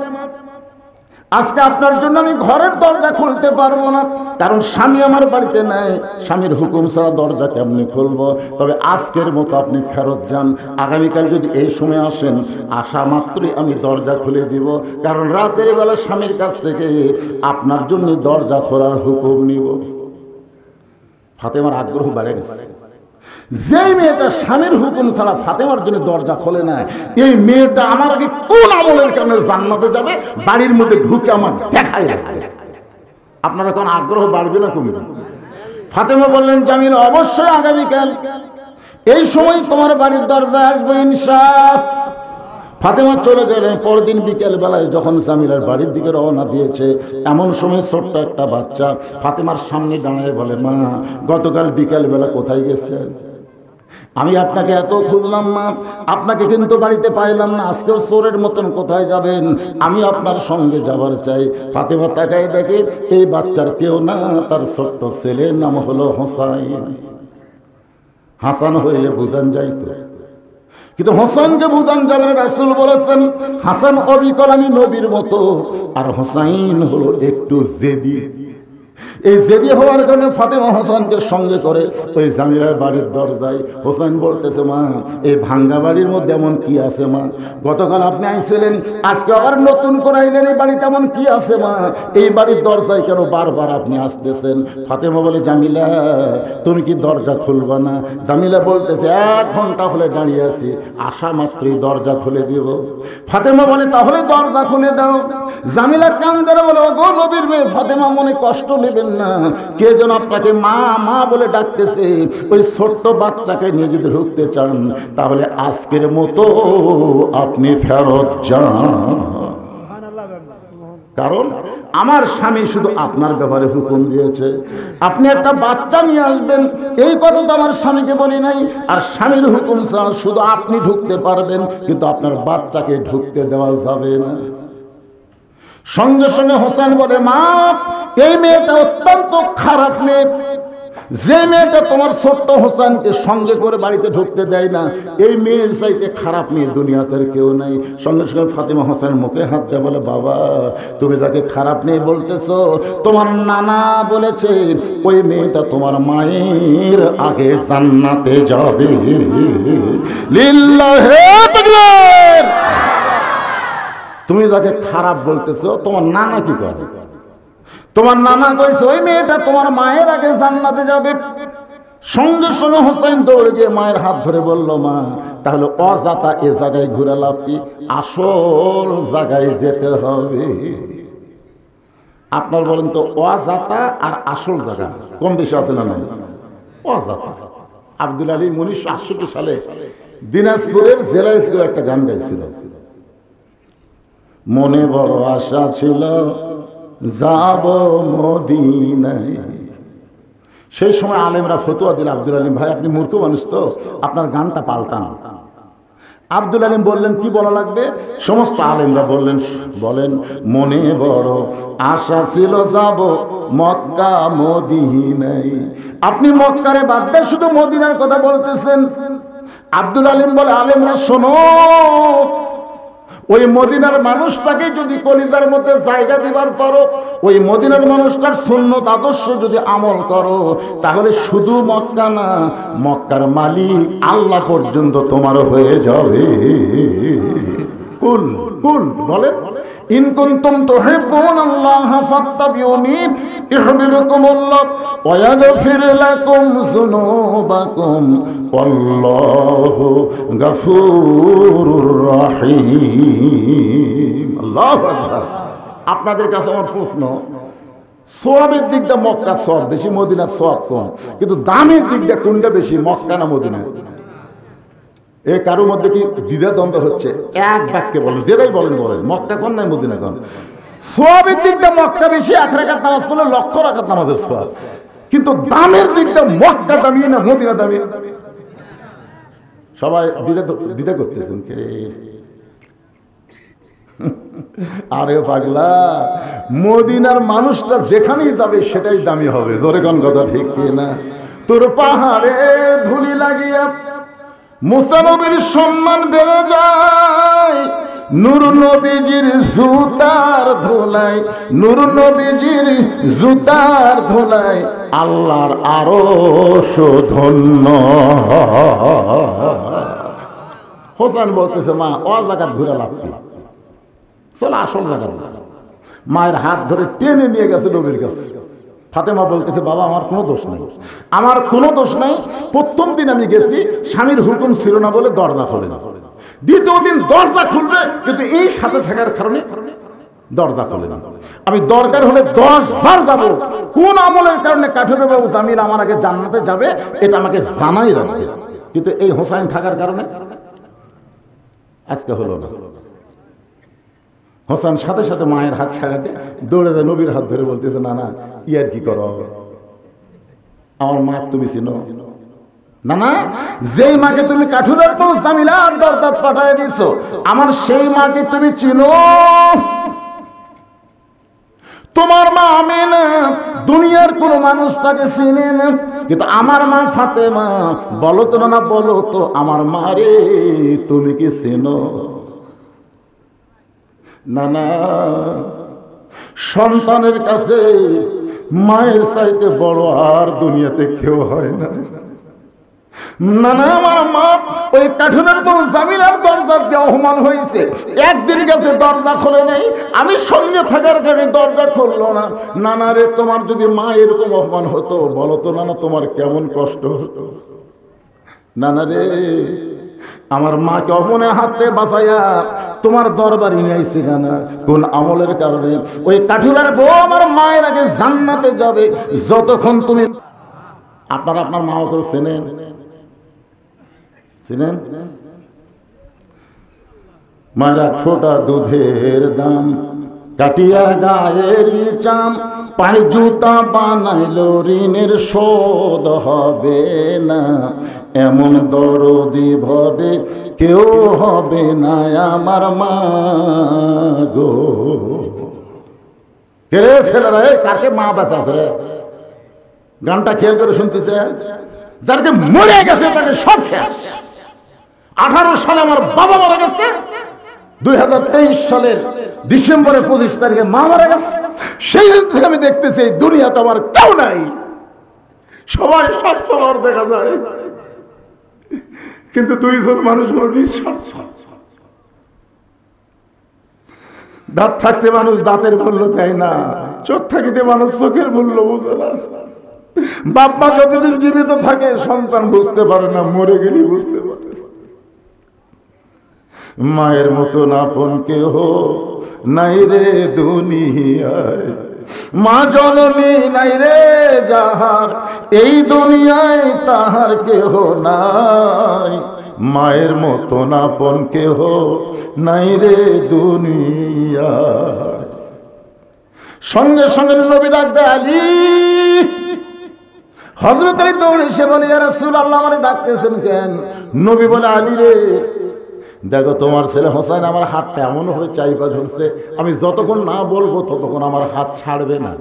আজকে আপনার জন্য আমি ঘরের দরজা খুলতে পারবো না, কারণ স্বামী আমার বাড়িতে নাই। স্বামীর হুকুম ছাড়া দরজা কেমনি খুলবো? তবে আজকের মতো আপনি ফেরত যান। আগামীকাল যদি এই সময় আসেন, আসা মাত্রই আমি দরজা খুলে দিব, কারণ রাতের বেলা স্বামীর কাছ থেকে আপনার জন্য দরজা খোলার হুকুম নিব। ফাতেমার আগ্রহ বেড়ে গেছে। যেই মেয়েটা স্বামীর হুকুম ছাড়া ফাতেমার জন্য দরজা খোলে না, এই মেয়েটা আমার আগে কোন আমলের কারণে জান্নাতে যাবে, বাড়ির মধ্যে ঢুকে আমার দেখাই রাখবে। আপনারা কোন আগ্রহ বাড়বে না কমবে? ফাতেমা বললেন, জামিল অবশ্যই আগামীকাল এই সময় তোমার বাড়ির দরজা আসবে ইনশাআল্লাহ। ফাতেমা চলে গেলেন। পরদিন বিকেল বেলায় যখন জামিলার বাড়ির দিকে রওনা দিয়েছে, এমন সময় ছোট্ট একটা বাচ্চা ফাতেমার সামনে দাঁড়ায় বলে, মা, গতকাল বিকেল বেলা কোথায় গেছেন? আমি আপনাকে এত খুঁজলাম মা, আপনাকে কিন্তু বাড়িতে পাইলাম না। আজকেও চোরের মতন কোথায় যাবেন? আমি আপনার সঙ্গে যাবার চাই। ফাতেমা তাকায় দেখে এই বাচ্চার কেউ না, তার ছোট্ট ছেলের নাম হলো হোসাইন। হাসান হইলে বুঝান যাইত, কিন্তু হোসেনকে বুঝান যাবে না। রাসূল বলেছেন, হাসান অবিকল আমি নবীর মতো, আর হোসাইন হলো একটু জেদি। এই জেদি হওয়ার কারণে ফাতেমা হোসেনকে সঙ্গে করে ওই জামিলার বাড়ির দরজায়। হোসেন বলতেছে, মা, এই ভাঙ্গা বাড়ির মধ্যে এমন কি আছে মা? গতকাল আপনি আইছিলেন, আজকে আবার নতুন করে আইলেন, এই বাড়িতে এমন কি আছে মা? এই বাড়ির দরজায় কেন বারবার আপনি আসতেছেন? ফাতেমা বলে, জামিলা, তুমি কি দরজা খুলবা না? জামিলা বলতেছে, 1 ঘন্টা হলে দাঁড়িয়ে আছি, আসা মাত্রই দরজা খুলে দিব। ফাতেমা বলে, তাহলে দরজা খুলে দাও। জামিলা কান ধরে বলে, ওগো নবীর মেয়ে ফাতেমা, মনে কষ্ট নেবেন না, কে যেন আপনাকে মা মা বলে ডাকতেছে। ওই ছোট্ট বাচ্চাকে নিয়ে যদি ঢুকতে চান, তাহলে আজকের মতো আপনি ফেরত যান, কারণ আমার স্বামী শুধু আপনার ব্যাপারে হুকুম দিয়েছে। আপনি একটা বাচ্চা নিয়ে আসবেন, এই কথা তো আমার স্বামীকে বলি নাই। আর স্বামীর হুকুম ছাড়া শুধু আপনি ঢুকতে পারবেন, কিন্তু আপনার বাচ্চাকে ঢুকতে দেওয়া যাবে না। সঙ্গে সঙ্গে হোসেন বলে, মা, এই মেয়েটা অত্যন্ত খারাপ মেয়ে। যে মেয়েটা তোমার ছোট্ট হোসেনকে সঙ্গে করে বাড়িতে ঢুকতে দেয় না, এই মেয়ের চাইতে খারাপ মেয়ে দুনিয়াতে কেউ নাই। সঙ্গে সঙ্গে ফাতেমা হোসেন মুখে হাত দিয়ে বলে, বাবা, তুমি যাকে খারাপ মেয়ে বলতেছো, তোমার নানা বলেছে ওই মেয়েটা তোমার মায়ের আগে জান্নাতে যাবে। লিল্লাহি তাকবীর। তুমি যাকে খারাপ বলতেছো, তোমার নানা কি করে? তোমার নানা কইছে ওই মেয়েটা তোমার মায়ের আগে জান্নাতে যাবে। সঙ্গে সঙ্গে হোসেন দৌড়ে গিয়ে মায়ের হাত ধরে বলল, মা, তাহলে অজাতা এ জায়গায় ঘুরে লাভ কি? আসল জায়গায় যেতে হবে। আপনার বলেন তো, অজাতা আর আসল জায়গা কম বেশি আছে না? নাই, অজাতা। আব্দুল আলী 1968 সালে দিনাজপুরের জেলা স্কুলে একটা গান গাইছিল, মনে বড় আশা ছিল যাব মদিনায়। সেই সময় আলেমরা ফতোয়া দিল, আব্দুল আলিম ভাই, আপনি মূর্খ মানুষ তো, আপনার গানটা পাল্টান। আব্দুল আলিম বললেন, কি বলা লাগবে? সমস্ত আলেমরা বলেন, মনে বড় আশা ছিল যাব মক্কা মদিনায়। আপনি মক্কারে বাদ দিয়ে শুধু মদিনার কথা বলতেছেন। আব্দুল আলিম বলে, আলেমরা শোনো, ওই মদিনার মানুষটাকে যদি কলিজার মধ্যে জায়গা দিবার পারো, ওই মদিনার মানুষটার সুন্নত আদর্শ যদি আমল করো, তাহলে শুধু মক্কা না, মক্কার মালিক আল্লাহ পর্যন্ত তোমার হয়ে যাবে। কুল কুল বলেন, ইন কুনতুম তুহিব্বুনাল্লাহ ফাত্তাবিউনি ইউহিব্বুকুমুল্লাহ ওয়া ইয়াগফির লাকুম যুনুবাকুম ওয়াল্লাহু গফুরুর রহিম। আল্লাহু আকবার। আপনাদের কাছে আমার প্রশ্ন, সোয়াবের দিক দিয়ে মক্কা সোয়াব বেশি, মদিনার সোয়াব কম, কিন্তু দামের দিক দিয়ে কোনটা বেশি, মক্কা না মদিনা? এ কারোর মধ্যে কি দ্বিধা দ্বন্দ্ব হচ্ছে? এক বাক্যে বলেন, যেটাই বলেন বলেন, মক্কা কোন নাই মদিনা কোন? সোয়াবের দিক দিয়ে মক্কা বেশি, 1 রাকাত নামাজ পড়লে 1,00,000 রাকাত নামাজের সোয়াব, কিন্তু দামের দিক দিয়ে মক্কা দামি না মদিনা দামি? সবাই দ্বিধা করতেছেন কে? আরে পাগলা, মদিনার মানুষটা যেখানেই যাবে সেটাই দামি হবে। জোরে কোন কথা ঠিক কিনা? তোর পাহাড়ে ধুলি লাগিয়া মুসা নবীর সম্মান বেড়ে যায়, নূর নবীজির জুতার ধুলাই, নূর নবীজির জুতার ধুলাই আল্লাহর আরশ ধন্য। হোসেন বলতেছে, মা ও জায়গাত ঘুরে লাভ কি, চলো আসল জায়গা। মায়ের হাত ধরে টেনে নিয়ে গেছে নবীর কাছে। ফাতেমা বলতেছে, বাবা আমার কোনো দোষ নাই, আমার কোনো দোষ নাই। প্রথম দিন আমি গেছি, স্বামীর হুকুম ছিল না বলে দরজা খোলে না। দ্বিতীয় দিন দরজা খুলবে, কিন্তু এই সাথে থাকার কারণে দরজা খোলে না। আমি দরকার হলে 10 বার যাব, কোন আমলের কারণে কাঠুরে বাবু জামিল আমার আগে জান্নাতে যাবে এটা আমাকে জানাই রাখবে। কিন্তু এই হোসাইন থাকার কারণে আজকে হলো না। হোসেন সাথে সাথে মায়ের হাত ছাড়াতে দৌড়ে যায়, নবীর হাত ধরে বলতেছে, না না ইয়ার কি করো, আমার মা তুমি চিনো না? না, যেই মাকে তুমি কাঠুরের পর জামিলার দরজাত পাঠিয়ে দিছো, আমার সেই মাকে তুমি চিনো? তোমার মা আমিনা দুনিয়ার কোন মানুষ তাকে চিনে না, কিন্তু আমার মা ফাতেমা, বলো তো না, বলো তো আমার মা রে তুমি কি চিনো? না না, সন্তানের কাছে মায়ের চাইতে বড় আর দুনিয়াতে কেউ হয় না। না না, আমার মা ওই কাঠুরের বউ জামিলার দরজা দিয়ে অপমান হয়েছে, একদিন গেছে দরজা খোলে নেই, আমি সঙ্গে থাকার কারণে দরজা খুললো না। নানা রে, তোমার যদি মা এরকম অপমান হতো, বলো তো নানা তোমার কেমন কষ্ট হতো? নানা রে, আমার মাকে অপমানের হাত থেকে বাঁচাইয়া তোমার দরবারে নিয়ে আইছি না, কোন আমলের কারণে? ওই কাঠুরের বউ আমার মায়ের আগে জান্নাতে যাবে যতক্ষণ তুমি। আপনারা আপনার মা বাবাকে চেনেন? চিনেন? মারা ছোটা দুধের দাম, কাটিয়া গায়ের চাম, পানি জুতা বানাইল ঋণের শোধ হবে না, এমন দরদি ভাবে কেউ হবে না আমার মা গো। কে রে ছেলেরা, কাকে মা বাঁচাছে রে? গানটা খেয়াল করে শুনতেছে? যাকে মরে গেছে তাকে সব শেষ। 18 সালে আমার বাবা মারা গেছে, 2023 সালের ডিসেম্বরের 25 তারিখে মা মারা গেছে। সেই দিন থেকে আমি দেখতেছি এই দুনিয়াটা আমার কেউ নাই, সবাই স্বার্থপর দেখা যায়, কিন্তু 2 জন মানুষ হলো নিঃস্বার্থ। দাঁত থাকতে মানুষ দাঁতের মূল্য দেয় না, চোখ থাকিতে মানুষ চোখের মূল্য বুঝে না। বাপ মা যতদিন জীবিত থাকে সন্তান বুঝতে পারে না, মরে গেলে বুঝতে পারে। মায়ের মতো আপন কেহ নাই রে দুনিয়ায়, মা জননী নাই রে যাহার, এই দুনিয়ায় তাহার কেহ নাই। মায়ের মতো আপন কেহ নাই রে দুনিয়ায়। সঙ্গে সঙ্গে নবী ডাক দেয়, আলী। হযরত আলী দৌড়ে এসে বলে, ইয়া রাসূলুল্লাহ আমারে ডাকতেছেন কেন? নবী বলে, আলী রে দেখো তোমার ছেলে হোসেন আমার হাতটা এমন ভাবে চাইপা ধরছে, আমি যতক্ষণ না বলবো ততক্ষণ আমার হাত ছাড়বে না।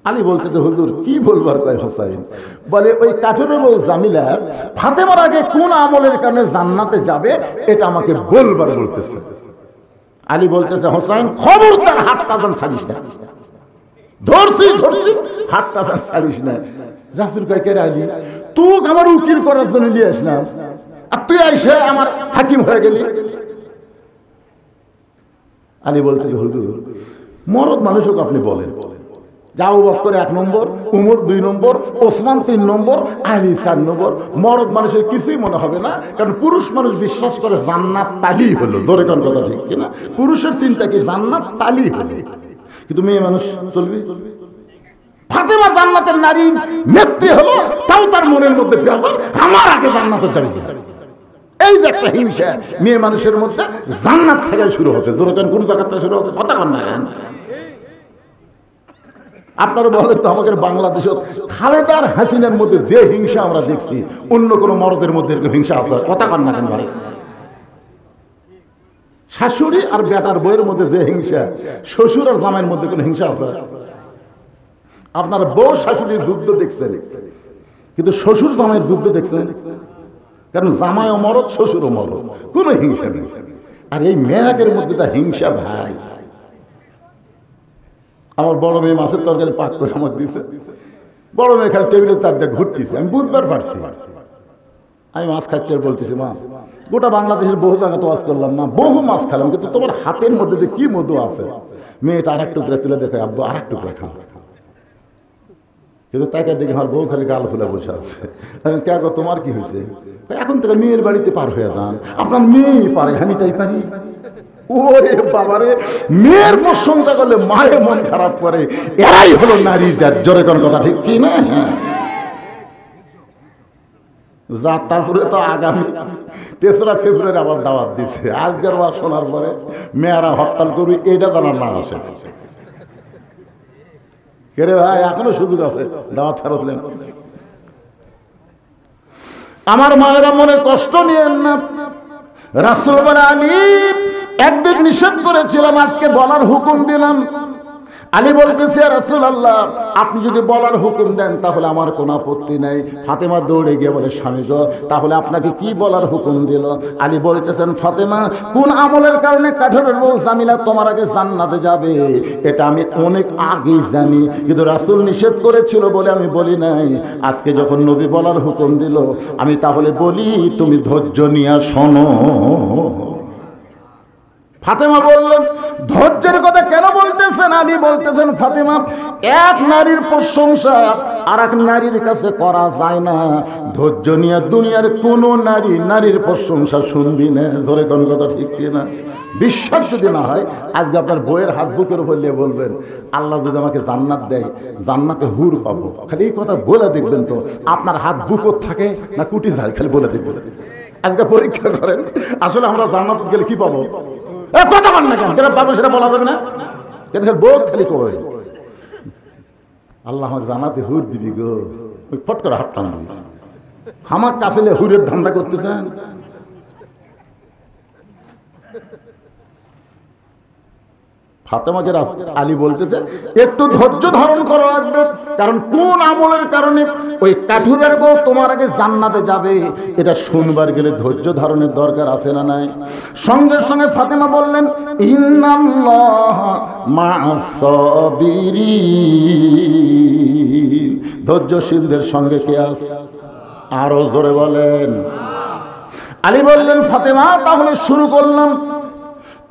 আলী বলতে, হুজুর কি বলবার কয় হোসেন? বলে, ওই কাঠুরের বউ জামিলা ফাতেমার আগে কোন আমলের কারণে জান্নাতে যাবে এটা আমাকে বলবার বলতেছে। আলী বলতেছে, হোসেন খবরদার হাতটা যেন ছাড়িস না, ধরছি হাতটা ছাড়িস না। রাসূল কয়, কে রে আলী, তুই আমার উকিল করার জন্য নিয়ে আস না, আর তুই আইসে আমার হাকিম হয়ে গেলি। আলী বলতে, হুজুর মরদ মানুষকে আপনি বলেন, আবু বকর 1 নম্বর, উমর 2 নম্বর, ওসমান 3 নম্বর, আলী 4 নম্বর। মরদ মানুষের কিছুই মনে হবে না, কারণ পুরুষ মানুষ বিশ্বাস করে জান্নাত তালি হলো। জোরে কোন কথা ঠিক কিনা? পুরুষের চিন্তা কি জান্নাত তালি হলো, কিন্তু মেয়ে মানুষ চলবে। ফাতেমা জান্নাতের নারী নেত্রী হলো, তাও তার মনের মধ্যে ব্যাপার আমার আগে জান্নাতে যাবে। এই যে একটা হিংসা মেয়ে মানুষের মধ্যে জান্নাত থেকে শুরু হচ্ছে। দুরকান কোন জায়গা থেকে শুরু হচ্ছে কথা কন না। আপনারা বলেন তো আমাদের বাংলাদেশে খালেদা আর হাসিনার মধ্যে যে হিংসা আমরা দেখছি, অন্য কোনো মরদের মধ্যে এরকম হিংসা আছে কথা কন না কেন ভাই? শাশুড়ি আর বেটার বইয়ের মধ্যে যে হিংসা, শ্বশুর আর জামাইয়ের মধ্যে কোনো হিংসা আছে? আপনারা বউ শাশুড়ির যুদ্ধ দেখছেন, কিন্তু শ্বশুর জামাইয়ের যুদ্ধ দেখছেন? কারণ জামাইও মরদ, শ্বশুরও মরদ, কোনো হিংসা নেই। আর এই মেয়েকের মধ্যে তা হিংসা ভাই। আমার বড় মেয়ে মাছের তরকারি পাক করে আমার দিয়েছে, বড় মেয়ে খালি টেবিলের চারটা ঘুরতেছে, আমি বুঝবার পারছি। আমি মাছ খাচ্ছি আর বলতেছি, মা গোটা বাংলাদেশের বহু জায়গা তো ওয়াজ করলাম, মা বহু মাছ খেলাম, কিন্তু তোমার হাতের মধ্যে যে কি মধু আছে। মেয়েটা আর এক টুকরা তুলে দেখে, আব্বু আর এক টুকরা খাও। কিন্তু তাকে দেখে আমার বউ খালি গাল ফুলে বসে আছে। কে গো তোমার কি হয়েছে? এখন থেকে মেয়ের বাড়িতে পার হয়ে যান, আপনার মেয়ে পারে, আমি তাই পারি। ওরে বাবারে, মেয়ের প্রশংসা করলে মায়ের মন খারাপ করে। এরাই হলো নারী জাত। জোরে কোন কথা ঠিক কি না? যা তারপরে তো আগামী 3রা ফেব্রুয়ারি আবার দাওয়াত দিছে। আজকের ওয়াজ শোনার পরে মেয়েরা হরতাল করবে, এটা জানার না আসে। কেরে ভাই, এখনো সুযোগ আছে, দাওয়াত ফেরত নেন। আমার মায়েরা মনে কষ্ট নিয়েন না। রাসূল বলে, আলী একদিন নিষেধ করেছিলাম, আজকে বলার হুকুম দিলাম। আলী বলতেছে, রাসূলুল্লাহ আপনি যদি বলার হুকুম দেন তাহলে আমার কোনো আপত্তি নেই। ফাতেমা দৌড়ে গিয়ে বলে, স্বামী গো তাহলে আপনাকে কি বলার হুকুম দিল? আলী বলতেছেন, ফাতেমা কোন আমলের কারণে কাঠের বউ জামিলা তোমার আগে জান্নাতে যাবে এটা আমি অনেক আগেই জানি, কিন্তু রাসূল নিষেধ করেছিল বলে আমি বলি নাই। আজকে যখন নবী বলার হুকুম দিল আমি তাহলে বলি, তুমি ধৈর্য নিয়ে শোনো। ফাতেমা বললেন, ধৈর্যের কথা কেন বলতেছেন? আলী বলতেছেন, ফাতেমা এক নারীর প্রশংসা আর এক নারীর কাছে করা যায় না। ধৈর্য নিয়ে দুনিয়ার কোন নারীর প্রশংসা শুনবি না। জোরে কোন কথা ঠিক কিনা? বিশ্বাস যদি না হয় আজকে আপনার বইয়ের হাত বুকের উপর নিয়ে বলবেন, আল্লাহ যদি আমাকে জান্নাত দেয়, জান্নাতে হুর পাবো। খালি এই কথা বলে দেখবেন তো আপনার হাত বুকর থাকে না কুটি যায়, খালি বলে দেখবেন। আজকে পরীক্ষা করেন, আসলে আমরা জান্নাতে গেলে কি পাবো? কথা বল না কেন? যেটা পাবো সেটা বলা যাবে না কেন? বোধ খালি কই আল্লাহ জানাতে হুর দিবি গো, ফট করে হাত টান দিবি। আমার কাছে হুরের ধান্দা করতেছেন। ফাতেমাকে আলী বলতেছে, একটু ধৈর্য ধারণ করা লাগবে, কারণ কোন আমলের কারণে ওই কাঠুরের বউ তোমার আগে জান্নাতে যাবে এটা শুনবার গেলে ধৈর্য ধারণের দরকার আছে না নাই? সঙ্গে সঙ্গে ফাতেমা বললেন, ইন্নাল্লাহা মা'আস সাবিরিন, ধৈর্যশীলদের সঙ্গে কে আছে? আরো জোরে বলেন। আলী বললেন, ফাতেমা তাহলে শুরু করলাম।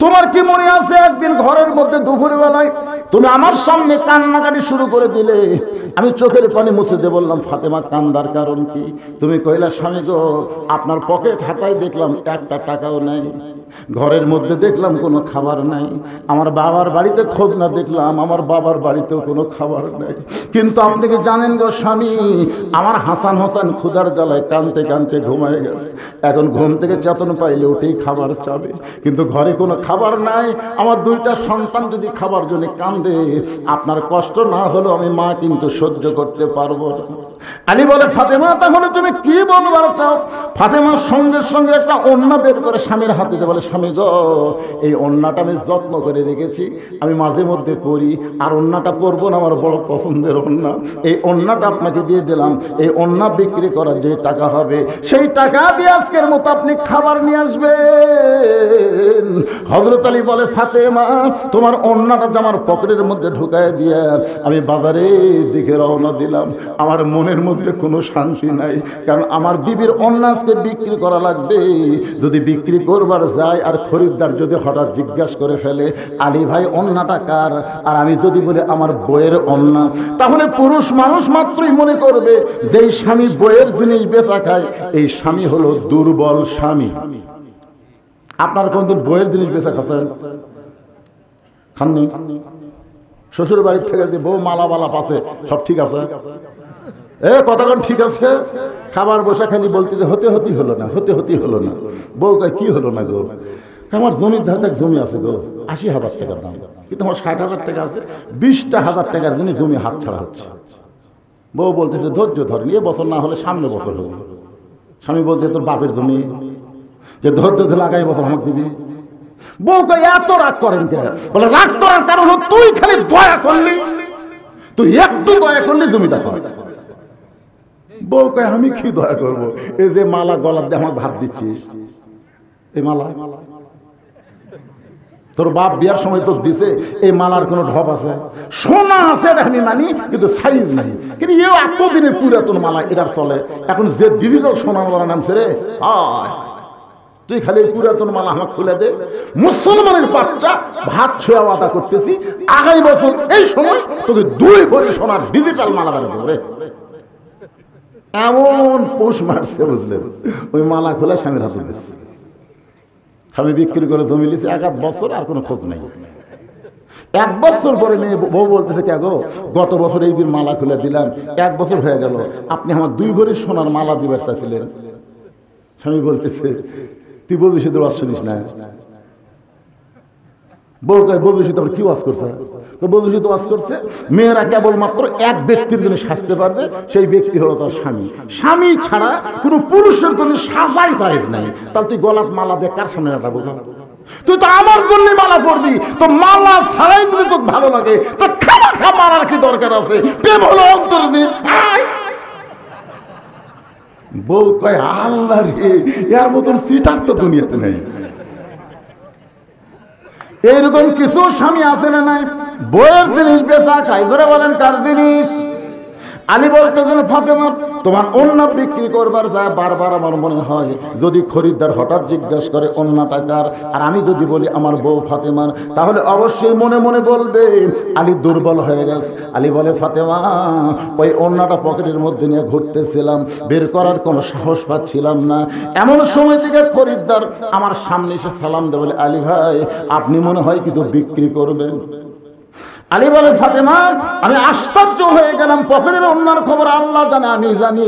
তোমার কি মনে আছে একদিন ঘরের মধ্যে দুপুর বেলায় তুমি আমার সামনে কান্নাকাটি শুরু করে দিলে, আমি চোখের পানি মুছে দিয়ে বললাম, ফাতেমা কান্দার কারণ কি? তুমি কইলা, স্বামী গো আপনার পকেট হাতায় দেখলাম একটা টাকাও নাই, ঘরের মধ্যে দেখলাম কোনো খাবার নাই, আমার বাবার বাড়িতে খোঁজ না দেখলাম আমার বাবার বাড়িতেও কোনো খাবার নাই, কিন্তু আপনি কি জানেন গো স্বামী, আমার হাসান ক্ষুধার জ্বালায় কানতে কানতে ঘুমায় গেছে, এখন ঘুম থেকে চেতন পাইলে উঠেই খাবার চাবে, কিন্তু ঘরে কোনো খাবার নাই, আমার 2টা সন্তান যদি খাবার জন্য কান্দে, আপনার কষ্ট না হলেও আমি মা কিন্তু সহ্য করতে পারবো না। আলী বলে, ফাতেমা তাহলে তুমি কি বলবার চাও? ফাতেমার সঙ্গে সঙ্গে একটা ওড়না বের করে স্বামীর হাতে দিয়ে বলে, স্বামী গো এই ওড়নাটা আমি যত্ন করে রেখেছি, আমি মাঝে মধ্যে পরি, আর ওড়নাটা পরবো না, আমার বড় পছন্দের ওড়না, এই ওড়নাটা আপনাকে দিয়ে দিলাম, এই ওড়না বিক্রি করার যে টাকা হবে সেই টাকা দিয়ে আজকের মতো আপনি খাবার নিয়ে আসবেন। হযরত আলী বলে, ফাতেমা তোমার ওড়নাটা আমার পকেটের মধ্যে ঢুকায় দিয়ে আমি বাজারের দিকে রওনা দিলাম, আমার মনের মধ্যে কোনো শান্তি নাই, কারণ আমার বিবির ওড়না আজকে বিক্রি করা লাগবে, যদি বিক্রি করবার যায় আর খরিদ্দার যদি হঠাৎ জিজ্ঞাসা করে ফেলে, আলী ভাই ওড়নাটা কার, আর আমি যদি বলি আমার বইয়ের ওড়না, তাহলে পুরুষ মানুষ মাত্রই মনে করবে যে এই স্বামী বইয়ের জিনিস বেচা খায়, এই স্বামী হলো দুর্বল স্বামী। আপনার কোনদিন বইয়ের জিনিস বেচা খাচ্ছেন? খাননি? শ্বশুর বাড়ির থেকে যে বউ মালা পাচ্ছে সব ঠিক আছে, কতক্ষণ ঠিক আছে। খাবার বসা খালি বলতে যে হতেই হলো না, হতেই হলো না। বউ কয় কি হলো না গো? আমার জমির ধারে জমি আছে গো, 80,000 টাকার দাম, কিন্তু আমার 60,000 টাকা আছে, 20,000 টাকার জমি হাত ছাড়া হচ্ছে। বউ বলতেছে ধৈর্য ধরেন, এ বছর না হলে সামনে বছর হবে। স্বামী বলতে তোর বাপের জমি, যে ধৈর্য ধরে আগামী বছর আমাকে দিবি। বউ কয় এত রাগ করেন কে? বলে রাগ করার কারণ হলো তুই খালি দয়া করলি, তুই একটু দয়া করলি জমিটা কর। বউ কয় আমি কি দয়া করবো? এই যে মালা গলার দিয়ে আমার ভাত দিচ্ছিস, এই মালা তোর বাপ বিয়ার সময় তো দিছে, এই মালার কোনো ঢপ আছে? সোনা আছে আমি মানি, কিন্তু সাইজ নাই। কিন্তু এও এতদিনের পুরাতন মালা, এটার চলে। এখন যে ডিজিটাল সোনার মালা নামছে রে, তুই খালি পুরাতন মালা আমাকে খুলে দে। মুসলমানের বাচ্চা ভাত ছোঁয়া আদা করতেছি, আগামী বছর এই সময় তোকে 2 ভরি সোনার ডিজিটাল মালা বানিয়ে দেবো রে। এমন পোষ মারছে বুঝলেন, ওই মালা খুলে স্বামীর হাতে দিচ্ছে। স্বামী বিক্রি করে জমি লিছে 1 বছর, আর কোনো খোঁজ নেই। 1 বছর পরে মেয়ে বউ বলতেছে কে গো, গত বছর এই দিন মালা খুলে দিলাম, 1 বছর হয়ে গেল, আপনি আমার 2 ভরি সোনার মালা দিবার চাইছিলেন। স্বামী বলতেছে তুই বলবি সে তো ওয়াজ শুনিস না। বউ কয় বলবি সে তো কি ওয়াজ করছে? বলবি সে তো ওয়াজ করছে মেয়েরা কেবলমাত্র এক ব্যক্তির জন্য সাজতে পারবে, সেই ব্যক্তি হলো তার স্বামী। স্বামী ছাড়া কোনো পুরুষের জন্য সাজাই জায়েজ নাই। তাহলে তুই গলাত মালা দিয়ে কার সামনে রাখবো? তুই তো আমার জন্য মালা পরবি, তো মালা ছাড়াই যদি তোকে ভালো লাগে তো খামাখা মারার কি দরকার আছে? প্রেম হলো অন্তর জিনিস। বউ কয় আল্লাহ রে, এর মতন সিটার তো দুনিয়াতে নেই। এইরকম কিছু স্বামী আছে না নাই, বইয়ের জিনিস বেচা খাই, ধরে বলেন কার জিনিস? আলী বলতেছেন ফাতেমা তোমার ওন্না বিক্রি করবার যায় বারবার আমার মনে হয় যদি খরিদ্দার হঠাৎ জিজ্ঞেস করে ওন্না টাকার, আর আমি যদি বলি আমার বউ ফাতেমার, তাহলে অবশ্যই মনে মনে বলবে আলী দুর্বল হয়ে গেছে। আলী বলে ফাতেমা ওই ওন্নাটা পকেটের মধ্যে নিয়ে ঘুরতেছিলাম, বের করার কোনো সাহস পাচ্ছিলাম না। এমন সময় থেকে খরিদ্দার আমার সামনে এসে সালাম দেয়, বলে আলী ভাই আপনি মনে হয় কিছু বিক্রি করবেন। আলী বলে ফাতেমা আমি আশ্চর্য হয়ে গেলাম, পকেটের ওন্নার খবর আল্লাহ জানে, আমি জানি,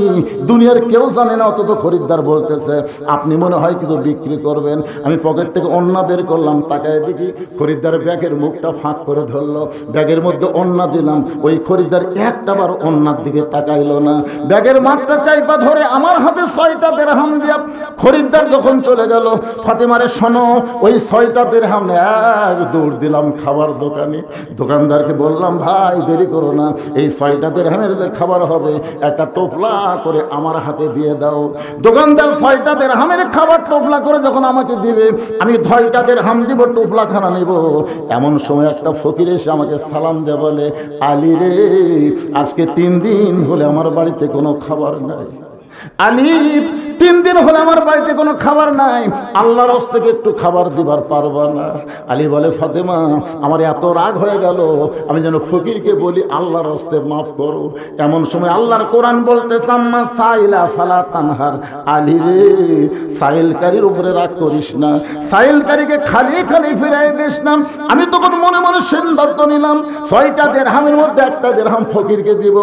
দুনিয়ার কেউ জানে না। অথচ খরিদ্দার বলতেছে আপনি মনে হয় কিছু বিক্রি করবেন। আমি পকেট থেকে ওন্না বের করলাম, তাকায় দেখি খরিদ্দার ব্যাগের মুখটা ফাঁক করে ধরলো, ব্যাগের মধ্যে ওন্না দিলাম। ওই খরিদ্দার একটাবার ওন্নার দিকে তাকাইলো না, ব্যাগের মাঠটা চাইপা ধরে আমার হাতে 6টা দিরহাম দিয়া খরিদ্দার যখন চলে গেল, ফাতেমারে শোনো, ওই 6টা দিরহাম এক দৌড় দিলাম খাবার দোকানে। দোকানদারকে বললাম ভাই দেরি করো না, এই 6টা দিরহামের যে খাবার হবে একটা টোপলা করে আমার হাতে দিয়ে দাও। দোকানদার 6টা দিরহামের খাবার টোপলা করে যখন আমাকে দিবে, আমি 6টা দিরহাম দিব, টোপলা খানা নিব। এমন সময় একটা ফকির এসে আমাকে সালাম দেয়, বলে আলী রে আজকে 3 দিন হলে আমার বাড়িতে কোনো খাবার নাই। আলী 3 দিন হলে আমার বাড়িতে কোনো খাবার নাই, আল্লাহর হস্তে একটু খাবার দিবার পারবা না? আলী বলে ফাতেমা আমার এত রাগ হয়ে গেল, আমি যেন ফকিরকে বলি আল্লাহর হস্তে মাফ করো। এমন সময় আল্লাহর কোরআন বলতে সাম্মা সাইলা ফালা তানহার, আলী রে সাইলকারীর উপরে রাগ করিস না, সাইলকারীকে খালি খালি ফিরাই দিস না। আমি তখন মনে মনে সিদ্ধান্ত নিলাম 6টা দিরহামের মধ্যে একটা দিরহাম ফকিরকে দিব,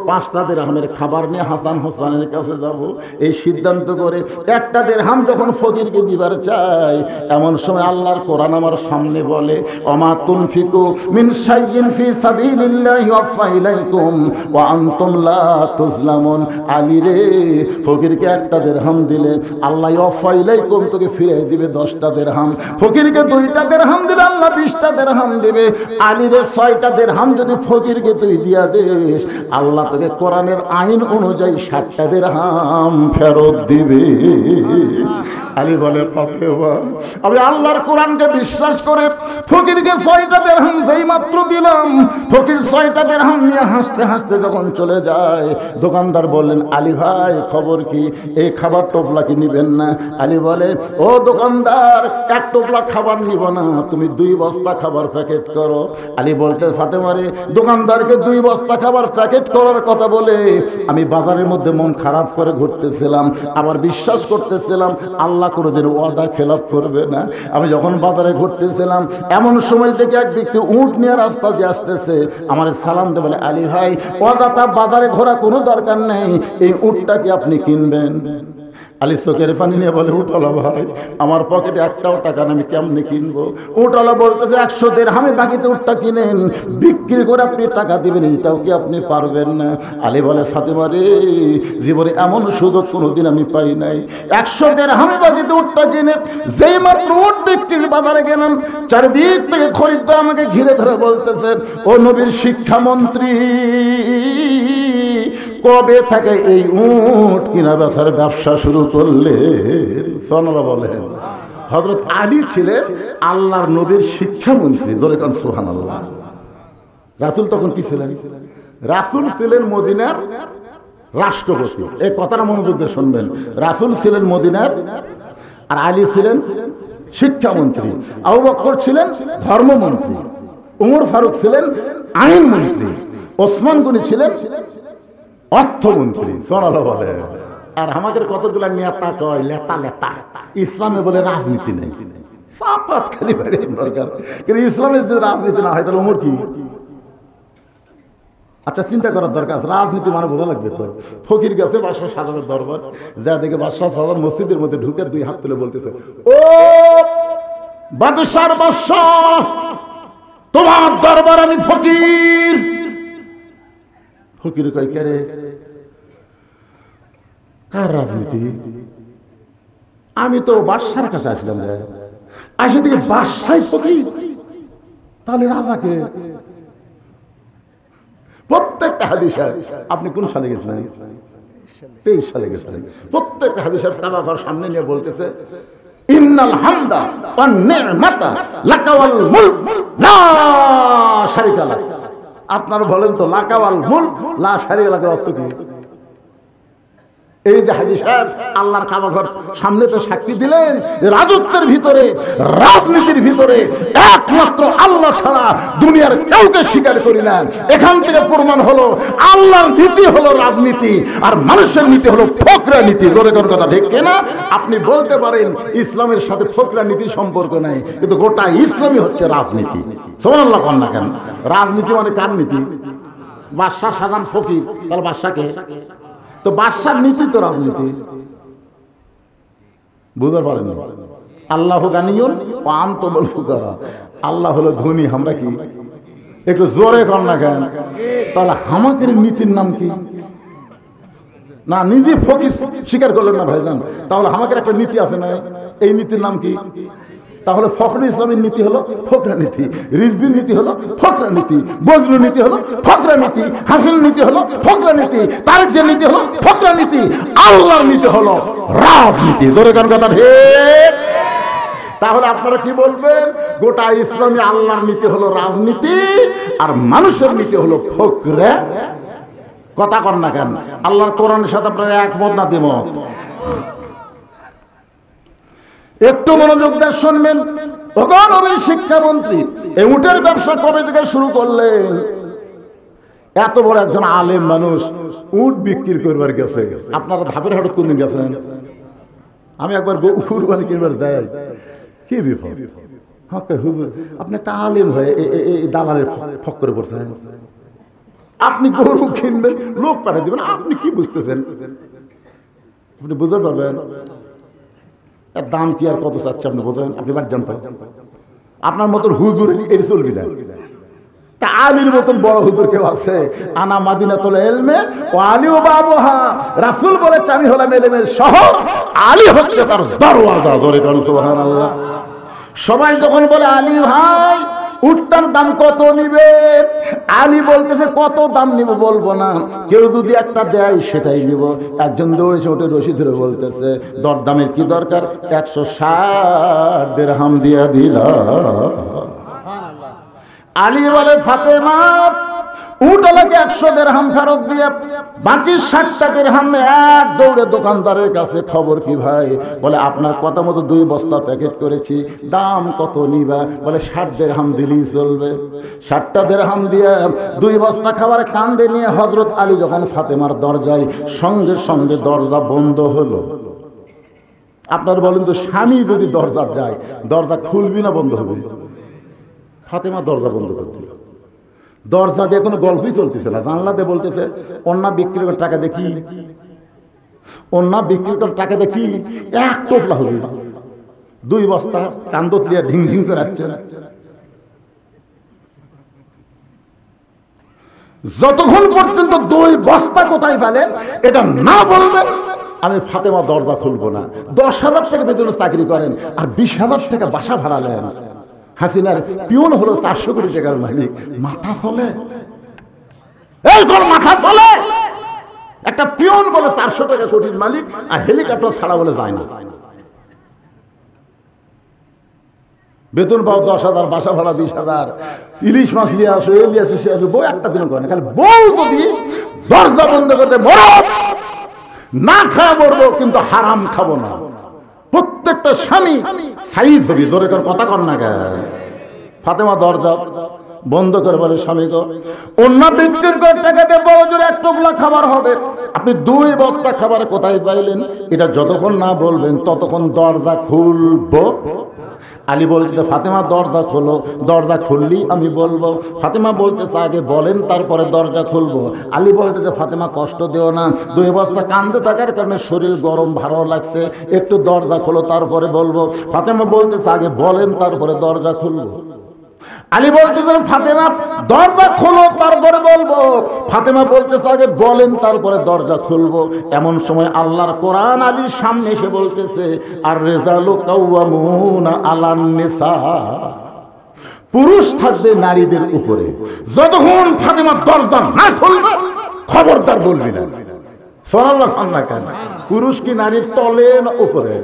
5টা দিরহামের খাবার নিয়ে হাসান হোসেনের কাছে যাব। এই সিদ্ধান্ত করে একটা দিরহাম যখন ফকিরকে দিবার চাই, এমন সময় আল্লাহর কোরআন আমার সামনে বলে ওমা তুনফিকু মিন শাইইন ফি সাবিলিল্লাহি ওয়াফা ইলাইকুম ওয়া আনতুম লা তুজলামুন। আলী রে ফকিরকে একটা দিরহাম দিলে আল্লাহ ওয়াফা ইলাইকুম তোকে ফিরিয়ে দিবে 10টা দিরহাম, ফকিরকে 2টা দিরহাম দিলে আল্লাহ 20টা দিরহাম দিবে। আলী রে 6টা দিরহাম যদি ফকিরকে তুই দিয়া দিস, আল্লাহ তোকে কোরআনের আইন অনুযায়ী 60টা দিরহাম ফেরত দিবে। আলী বলে ফাতেমা আমি আল্লাহর কোরআনকে বিশ্বাস করে ফকিরকে 6টা দিরহাম যেই মাত্র দিলাম, ফকির 6টা দিরহাম নিয়ে হাসতে হাসতে যখন চলে যায়, দোকানদার বললেন আলী ভাই খবর কি, এই খাবার টোপলা কি নিবেন না? আলী বলে ও দোকানদার 1 টোপলা খাবার নিব না, তুমি 2 বস্তা খাবার প্যাকেট করো। আলী বলতে ফাতেমা রে দোকানদারকে 2 বস্তা খাবার প্যাকেট করার কথা বলে আমি বাজারের মধ্যে মন খারাপ করে ঘুরতেছিলাম, আবার বিশ্বাস করতেছিলাম আল্লাহ কোনোদিন ওয়াদা খেলাপ করবে না। আমি যখন বাজারে ঘুরতেছিলাম এমন সময় থেকে এক ব্যক্তি উট নিয়ে রাস্তা দিয়ে আসতেছে, আমার সালাম দিয়ে বলে, আলী ভাই ওয়াদাটা বাজারে ঘোরা কোনো দরকার নেই, এই উটটাকে আপনি কিনবেন। আলী চোখের পানি নিয়ে বলে, উটওয়ালা ভাই আমার পকেটে একটাও টাকা না, আমি কেমনে কিনবো? উটওয়ালা বলতেছে 100 দিরহামে বাকিতে উটটা কিনেন, বিক্রি করে আপনি টাকা দিবেন, এটাও কি আপনি পারবেন না? আলী বলে, ফাতেমা রে, জীবনে এমন সুযোগ কোনোদিন আমি পাই নাই। 100 দিরহামে বাকিতে উটটা কিনে যেই মাত্র উট বিক্রির বাজারে গেলাম, চারিদিক থেকে খরিদ্দার আমাকে ঘিরে ধরে বলতেছে, ও নবীর শিক্ষামন্ত্রী, কবে থেকে এই উট কিনা বেচার ব্যবসা শুরু করলে? সোনারা বলেন, হযরত আলী ছিলেন আল্লাহর নবীর শিক্ষামন্ত্রী। জোরে কান সুবহানাল্লাহ। রাসূল তখন কি ছিলেন? রাসূল ছিলেন মদিনার রাষ্ট্রপতি। এই কথাটা মনোযোগ দিয়ে শুনবেন। রাসূল ছিলেন মদিনার, আর আলী ছিলেন শিক্ষামন্ত্রী, আবু বকর ছিলেন ধর্মমন্ত্রী, উমর ফারুক ছিলেন আইনমন্ত্রী, ওসমান গনি ছিলেন অর্থমন্ত্রী। সোনালা বলে, আর আমাদের কতগুলা নেতা কয় লেতা লেতা, ইসলামে বলে রাজনীতি নেই, সাফাত খালি বাড়ির দরকার। কিন্তু ইসলামের যদি রাজনীতি না হয় তাহলে উমর কি? আচ্ছা, চিন্তা করার দরকার আছে, রাজনীতি মানে বোঝা লাগবে তো। ফকির গেছে বাদশাহ সাজানোর দরবার, যা দেখে বাদশাহ সাজান মসজিদের মধ্যে ঢুকে 2 হাত তুলে বলতেছে, ও বাদশার বাদশাহ, তোমার দরবার আমি ফকির। ফকির কয়, কে রে? কার রাজনীতি? আমি তো বাদশার কাছে আসলাম রে। আসে থেকে বাদশাই ফকির, তাহলে রাজাকে? প্রত্যেকটা হাদিস, আপনি কোন সালে গেছিলেন? 23 সালে গেছিলেন। প্রত্যেকটা হাদিস কাবা ঘর সামনে নিয়ে বলতেছে, ইন্নাল হামদা ওয়ান নি'মাতা লাকা ওয়াল মুলক লা শারিকা লাক। আপনারা বলেন তো, লাকা ওয়াল মুলক লা শারিকা লাকের অর্থ কি? এই যে হাজী সাহেব আল্লাহর কাবা ঘর সামনে তো সাক্ষী দিলেন, রাজত্বের ভিতরে, রাজনীতির ভিতরে একমাত্র আল্লাহ ছাড়া দুনিয়ার কাউকে স্বীকার করি না। এখান থেকে প্রমাণ হলো আল্লাহর নীতি হলো রাজনীতি, আর মানুষের নীতি হলো ফকরা নীতি। জোরে কোন কথা ঠিক কিনা? আপনি বলতে পারেন ইসলামের সাথে ফকরা নীতির সম্পর্ক নাই, কিন্তু গোটা ইসলামই হচ্ছে রাজনীতি। সুবহানাল্লাহ কোন না কেন? রাজনীতি মানে কার নীতি? বাদশাহ সাজান ফকির, তাহলে বাদশাকে? তো বাদশার নীতি তো রাজনীতি। বুঝতে পারেন? আল্লাহ গানিয়ুন ওয়া আনতুমুল ফুকারা। আল্লাহ হলো ধনী, আমরা কি? একটু জোরে কর না কেন? তাহলে আমাদের নীতির নাম কি? না, নিজে ফকির স্বীকার করলেন না ভাইজান, তাহলে আমাদের একটা নীতি আছে না? এই নীতির নাম কি? তাহলে ফখরুল ইসলামের নীতি হলো ফকরা নীতি, রিজভির নীতি হলো ফকরা নীতি, বজলুর নীতি হলো ফকরা নীতি, হাসিন নীতি হলো ফকরা নীতি, তারেকের নীতি হলো ফকরা নীতি, আল্লাহর নীতি হলো রাজনীতি। জোরে কোন কথা ঠিক? তাহলে আপনারা কি বলবেন? গোটা ইসলামে আল্লাহর নীতি হলো রাজনীতি, আর মানুষের নীতি হলো ফকরা। কথা কর না কেন? আল্লাহর কোরআনের সাথে আপনারা একমত না দ্বিমত? একটু মনোযোগ দিয়ে শুনবেন। নবীর শিক্ষামন্ত্রী এই উটের ব্যবসা কবে থেকে শুরু করলেন? এত বড় একজন আলেম মানুষ উট বিক্রি করবার গেছে। আপনারা ধাপের হাটত কোনদিন গেছেন? আমি একবার কুরবানি কিনবার যাই, কি বিপদ! হুজুর, আপনি একটা আলেম হয়ে এই দালালের ফক করে পড়ছেন। আপনি গরু কিনবেন, লোক পাঠিয়ে দিবেন, আপনি কি বুঝতেছেন? আপনি বুঝতে পারবেন এর দাম কি আর কত চাচ্ছে? আপনি বোঝেন? আপনি বাদ জানতে, আপনার মতন হুজুর এর চলবি না। তা আলীর মতন বড় হুজুর কেউ আছে? আনা মাদিনাতুল ইলমে ওয়া আলী বাবুহা। রাসূল বলেছে আমি হলাম ইলমের শহর, আলী হচ্ছে তার দরওয়াজা। ধরে কোন সুবহানাল্লাহ। সবাই যখন বলে আলী ভাই উটটার দাম কত নিবে, আলী বলতেছে কত দাম নিব বলবো না, কেউ যদি একটা দেয় সেটাই নিব। একজন দৌড়েছে ওটা রশি ধরে বলতেছে দরদামের কি দরকার, 160 দিরহাম দিয়া দিলাম। আলী বলে ফাতেমা উটলাকে 100 দিরহাম ফেরত দিয়ে বাকি 60টা দিরহাম এক দৌড়ে দোকানদারের কাছে। খবর কি ভাই? বলে আপনার কথা মতো 2 বস্তা প্যাকেট করেছি, দাম কত নিবা? বলে 60 দিরহাম দিলেই চলবে। 60টা দিরহাম দিয়ে 2 বস্তা খাবার কান্দে নিয়ে হযরত আলী যখন ফাতেমার দরজায়, সঙ্গে সঙ্গে দরজা বন্ধ হলো। আপনারা বলেন তো, স্বামী যদি দরজা যায়, দরজা খুলবি না বন্ধ হবে? ফাতেমা দরজা বন্ধ করে দিল। দরজা দিয়ে কোনো গল্পই চলতেছে না, জানলা দিয়ে বলতেছে অন্যা বিক্রি করে টাকা দেখি, অন্যা বিক্রি করে টাকা দেখি, এক টোপলা হবে, 2 বস্তা কান্দত দিয়ে ঢিং ঢিং করে আসছে। যতক্ষণ পর্যন্ত 2 বস্তা কোথায় ফেলেন এটা না বলবেন, আমি ফাতেমা দরজা খুলবো না। 10,000 টাকা বেতনে চাকরি করেন আর 20,000 টাকা বাসা ভাড়া নেন। হাসিনার পিয়ন হলো 400 কোটি টাকার মালিক। মাথা চলে? এই তোর মাথা চলে? একটা পিয়ন বলে 400 টাকা কোটির মালিক আর হেলিকপ্টার ছাড়া বলে যায় না। বেতন পাও 10,000, বাসা ভাড়া 20,000, ইলিশ মাছ নিয়ে আসো, এলিয়াস এসে আসো, বউ একটা দিন করে না। খালি বউ যদি দরজা বন্ধ করতে মরো, না খাওয়া মরবো কিন্তু হারাম খাবো না। প্রত্যেকটা স্বামী সাইজ হবে। জোরে করে কথা কর না কেন? ফাতেমা দরজা বন্ধ করে বলে, স্বামী গো, অন্য বিক্রির করে টাকা দিয়ে বড় জোরে 1 টোপলা খাবার হবে, আপনি 2 বস্তা খাবার কোথায় পাইলেন? এটা যতক্ষণ না বলবেন ততক্ষণ দরজা খুলবো। আলী বলতে, ফাতেমা দরজা খোলো। দরজা খুললি আমি বলবো। ফাতেমা বলতেছে আগে বলেন তারপরে দরজা খুলবো। আলী বলতেছে, ফাতেমা কষ্ট দিও না, 2 বস্তা কান্দে থাকার কারণে শরীর গরম ভালো লাগছে, একটু দরজা খোলো তারপরে বলবো। ফাতেমা বলতেছে আগে বলেন তারপরে দরজা খুলবো। আলী বলতেছেন, ফাতেমা দরজা খোলো তারপরে বলবো। ফাতেমা বলতেছে আগে বলেন তারপরে দরজা খুলবো। এমন সময় আল্লাহর কোরআন আলীর সামনে এসে বলতেছে, আর রিজালু কাওয়ামুনা আলান নিসা, পুরুষ থাকবে নারীদের উপরে। যতক্ষণ ফাতেমা দরজা না খুলবে খবরদার বলবি না। সুবহানাল্লাহ কন না কেন? পুরুষ কি নারীর তলে না উপরে?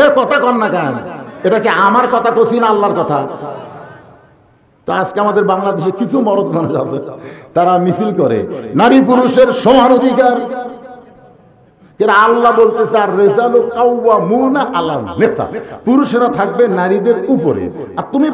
এ কথা কন না কেন? এটা কি আমার কথা কছি না আল্লাহর কথা? তো আজকে আমাদের বাংলাদেশে কিছু মরদ মানুষ আছে, তারা মিছিল করে নারী পুরুষের সমান অধিকার। আল্লাহ বলতেছে, আর রিজালু কাওয়ামুনা আলান নিসা, পুরুষেরা থাকবে নারীদের উপরে। আর তুমি